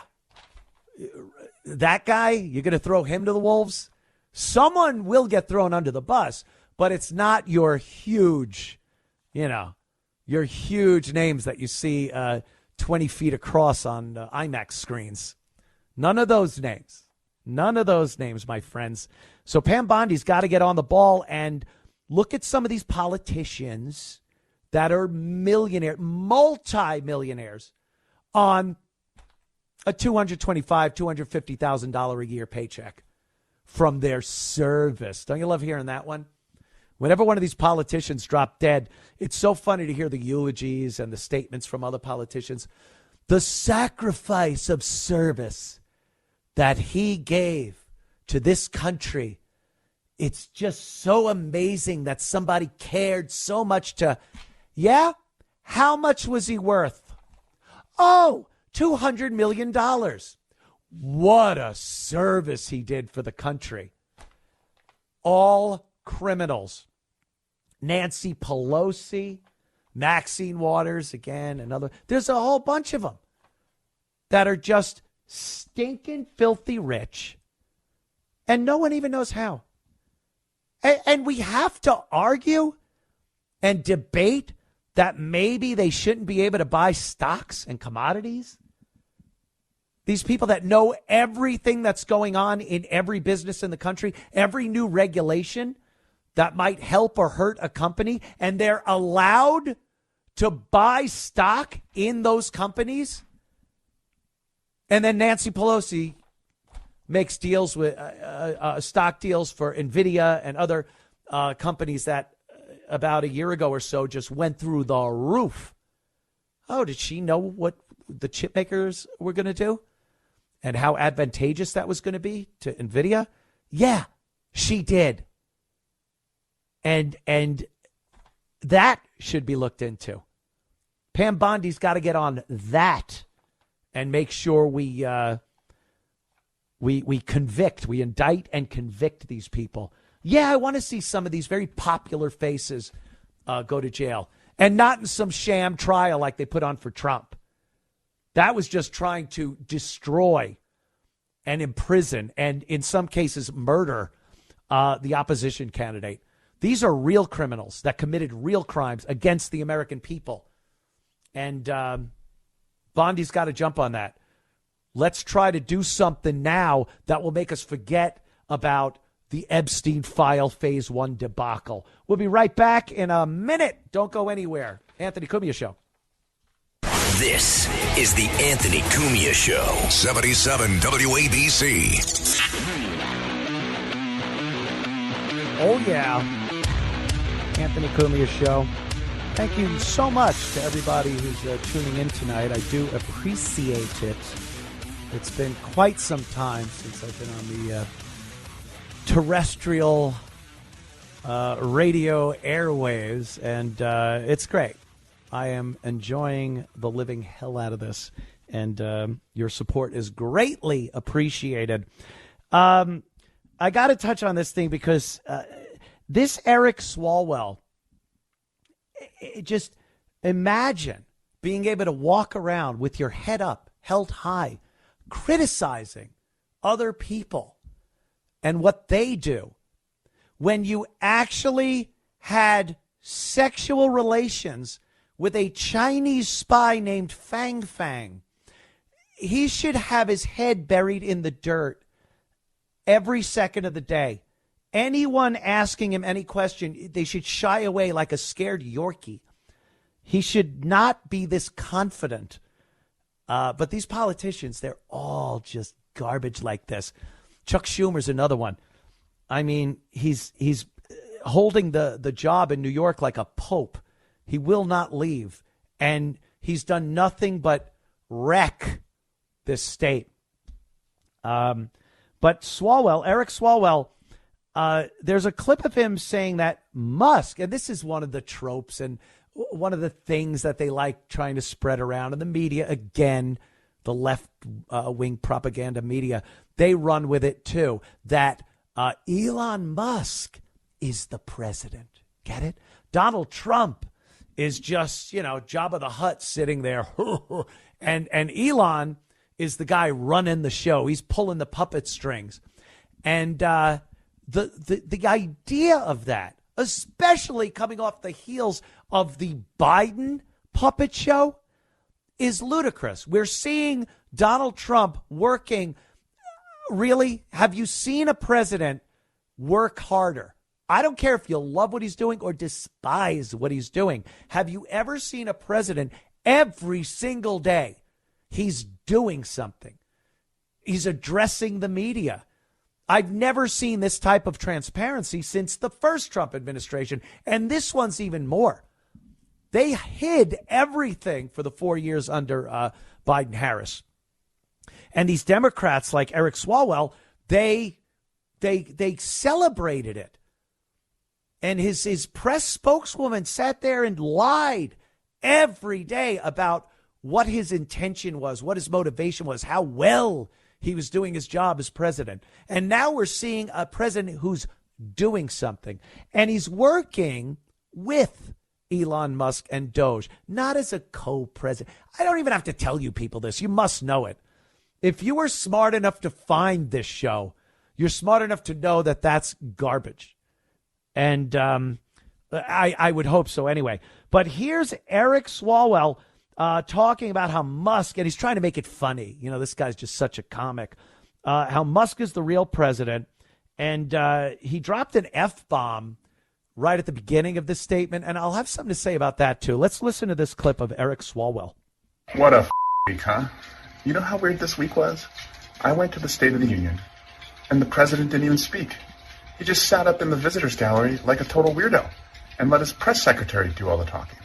that guy, you're going to throw him to the wolves? Someone will get thrown under the bus, but it's not your huge names that you see 20 feet across on IMAX screens. None of those names, my friends. So Pam Bondi's got to get on the ball and look at some of these politicians that are multi-millionaires on a $225,000, $250,000 a year paycheck from their service. Don't you love hearing that one? Whenever one of these politicians drop dead, it's so funny to hear the eulogies and the statements from other politicians. The sacrifice of service that he gave to this country. It's just so amazing that somebody cared so much to, yeah? How much was he worth? Oh, $200 million. What a service he did for the country. All criminals. Nancy Pelosi, Maxine Waters, again, another. There's a whole bunch of them that are just stinking filthy rich, and no one even knows how. And we have to argue and debate that maybe they shouldn't be able to buy stocks and commodities. These people that know everything that's going on in every business in the country, every new regulation that might help or hurt a company, and they're allowed to buy stock in those companies. And then Nancy Pelosi makes deals with stock deals for NVIDIA and other companies that about a year ago or so just went through the roof. Oh, did she know what the chip makers were going to do and how advantageous that was going to be to NVIDIA? Yeah, she did. And that should be looked into. Pam Bondi's got to get on that and make sure we convict, we indict and convict these people. Yeah, I want to see some of these very popular faces go to jail, and not in some sham trial like they put on for Trump. That was just trying to destroy and imprison and in some cases murder the opposition candidate. These are real criminals that committed real crimes against the American people. And Bondi's got to jump on that. Let's try to do something now that will make us forget about the Epstein file phase 1 debacle. We'll be right back in a minute. Don't go anywhere. Anthony Cumia Show. This is the Anthony Cumia Show. 77 WABC. Oh, yeah. Anthony Cumia Show. Thank you so much to everybody who's tuning in tonight. I do appreciate it. It's been quite some time since I've been on the terrestrial radio airwaves, and it's great. I am enjoying the living hell out of this, and your support is greatly appreciated. I got to touch on this thing because this Eric Swalwell, just imagine being able to walk around with your head up, held high, criticizing other people and what they do when you actually had sexual relations with a Chinese spy named Fang Fang. He should have his head buried in the dirt every second of the day. Anyone asking him any question, they should shy away like a scared Yorkie. He should not be this confident. But these politicians, they're all just garbage like this. Chuck Schumer's another one. I mean, he's holding the job in New York like a pope. He will not leave. And he's done nothing but wreck this state. But Swalwell, Eric Swalwell, there's a clip of him saying that Musk, and this is one of the tropes and one of the things that they like trying to spread around in the media, again, the left-wing propaganda media, they run with it too, that Elon Musk is the president. Get it? Donald Trump is just, Jabba the Hutt sitting there. and Elon is the guy running the show. He's pulling the puppet strings. And the idea of that, especially coming off the heels of the Biden puppet show, is ludicrous. We're seeing Donald Trump working. Really? Have you seen a president work harder? I don't care if you love what he's doing or despise what he's doing. Have you ever seen a president every single day? He's doing something. He's addressing the media. I've never seen this type of transparency since the first Trump administration, and this one's even more. They hid everything for the 4 years under Biden-Harris. And these Democrats like Eric Swalwell, they celebrated it. And his press spokeswoman sat there and lied every day about what his intention was, what his motivation was, how well he was doing his job as president. And now we're seeing a president who's doing something. And he's working with Elon Musk and Doge, not as a co-president. I don't even have to tell you people this. You must know it. If you were smart enough to find this show, you're smart enough to know that that's garbage. And I would hope so anyway. But here's Eric Swalwell talking about how Musk, and he's trying to make it funny. This guy's just such a comic. How Musk is the real president. And he dropped an F-bomb right at the beginning of this statement. And I'll have something to say about that, too. Let's listen to this clip of Eric Swalwell. What a week, huh? You know how weird this week was? I went to the State of the Union, and the president didn't even speak. He just sat up in the visitors gallery like a total weirdo and let his press secretary do all the talking.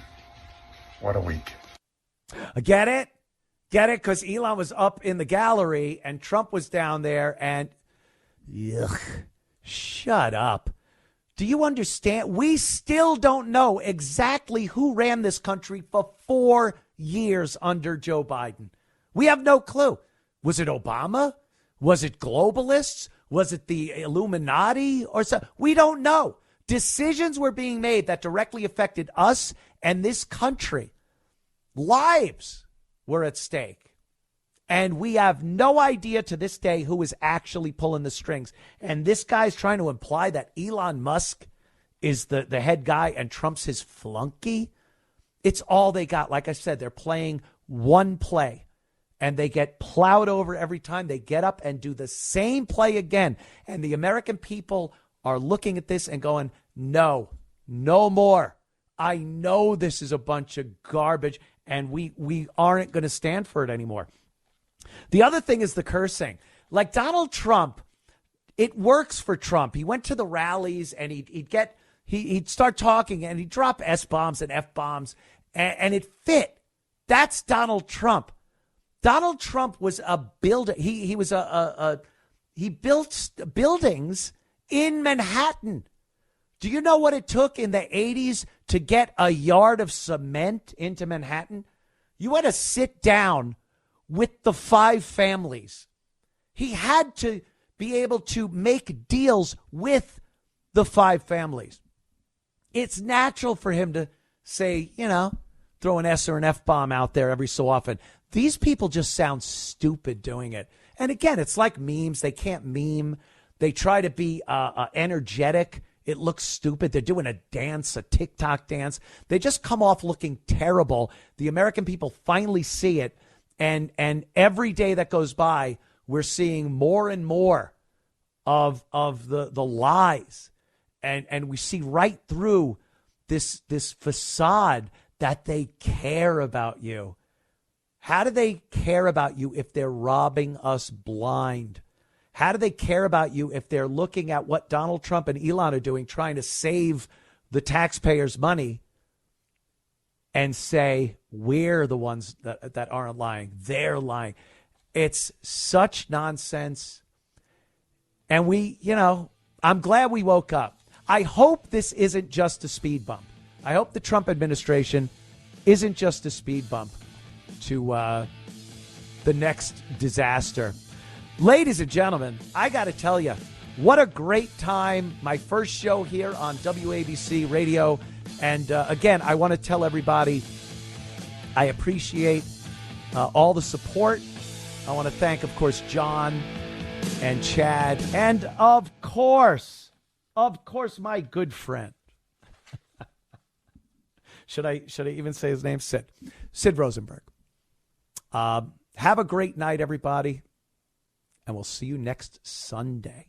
What a week. Get it? Get it? Because Elon was up in the gallery and Trump was down there and... Ugh, shut up. Do you understand? We still don't know exactly who ran this country for 4 years under Joe Biden. We have no clue. Was it Obama? Was it globalists? Was it the Illuminati or so? We don't know. Decisions were being made that directly affected us and this country. Lives were at stake. And we have no idea to this day who is actually pulling the strings. And this guy's trying to imply that Elon Musk is the head guy and Trump's his flunky. It's all they got. Like I said, they're playing one play and they get plowed over every time. They get up and do the same play again. And the American people are looking at this and going, no more. I know this is a bunch of garbage and we aren't going to stand for it anymore. The other thing is the cursing. Like Donald Trump, it works for Trump. He went to the rallies and he'd start talking and he'd drop S-bombs and F-bombs and it fit. That's Donald Trump. Donald Trump was a builder. He built buildings in Manhattan. Do you know what it took in the 80s to get a yard of cement into Manhattan? You had to sit down with the 5 families. He had to be able to make deals with the 5 families. It's natural for him to say, throw an S or an F-bomb out there every so often. These people just sound stupid doing it. And again, it's like memes. They can't meme. They try to be energetic. It looks stupid. They're doing a dance, a TikTok dance. They just come off looking terrible. The American people finally see it. And every day that goes by, we're seeing more and more of the lies. And we see right through this facade that they care about you. How do they care about you if they're robbing us blind? How do they care about you if they're looking at what Donald Trump and Elon are doing, trying to save the taxpayers' money and say, we're the ones that aren't lying. They're lying. It's such nonsense. And I'm glad we woke up. I hope this isn't just a speed bump. I hope the Trump administration isn't just a speed bump to the next disaster. Ladies and gentlemen, I got to tell you, what a great time. My first show here on WABC Radio. And again, I want to tell everybody I appreciate all the support. I want to thank, of course, John and Chad. And of course, my good friend. Should I even say his name? Sid Rosenberg. Have a great night, everybody. And we'll see you next Sunday.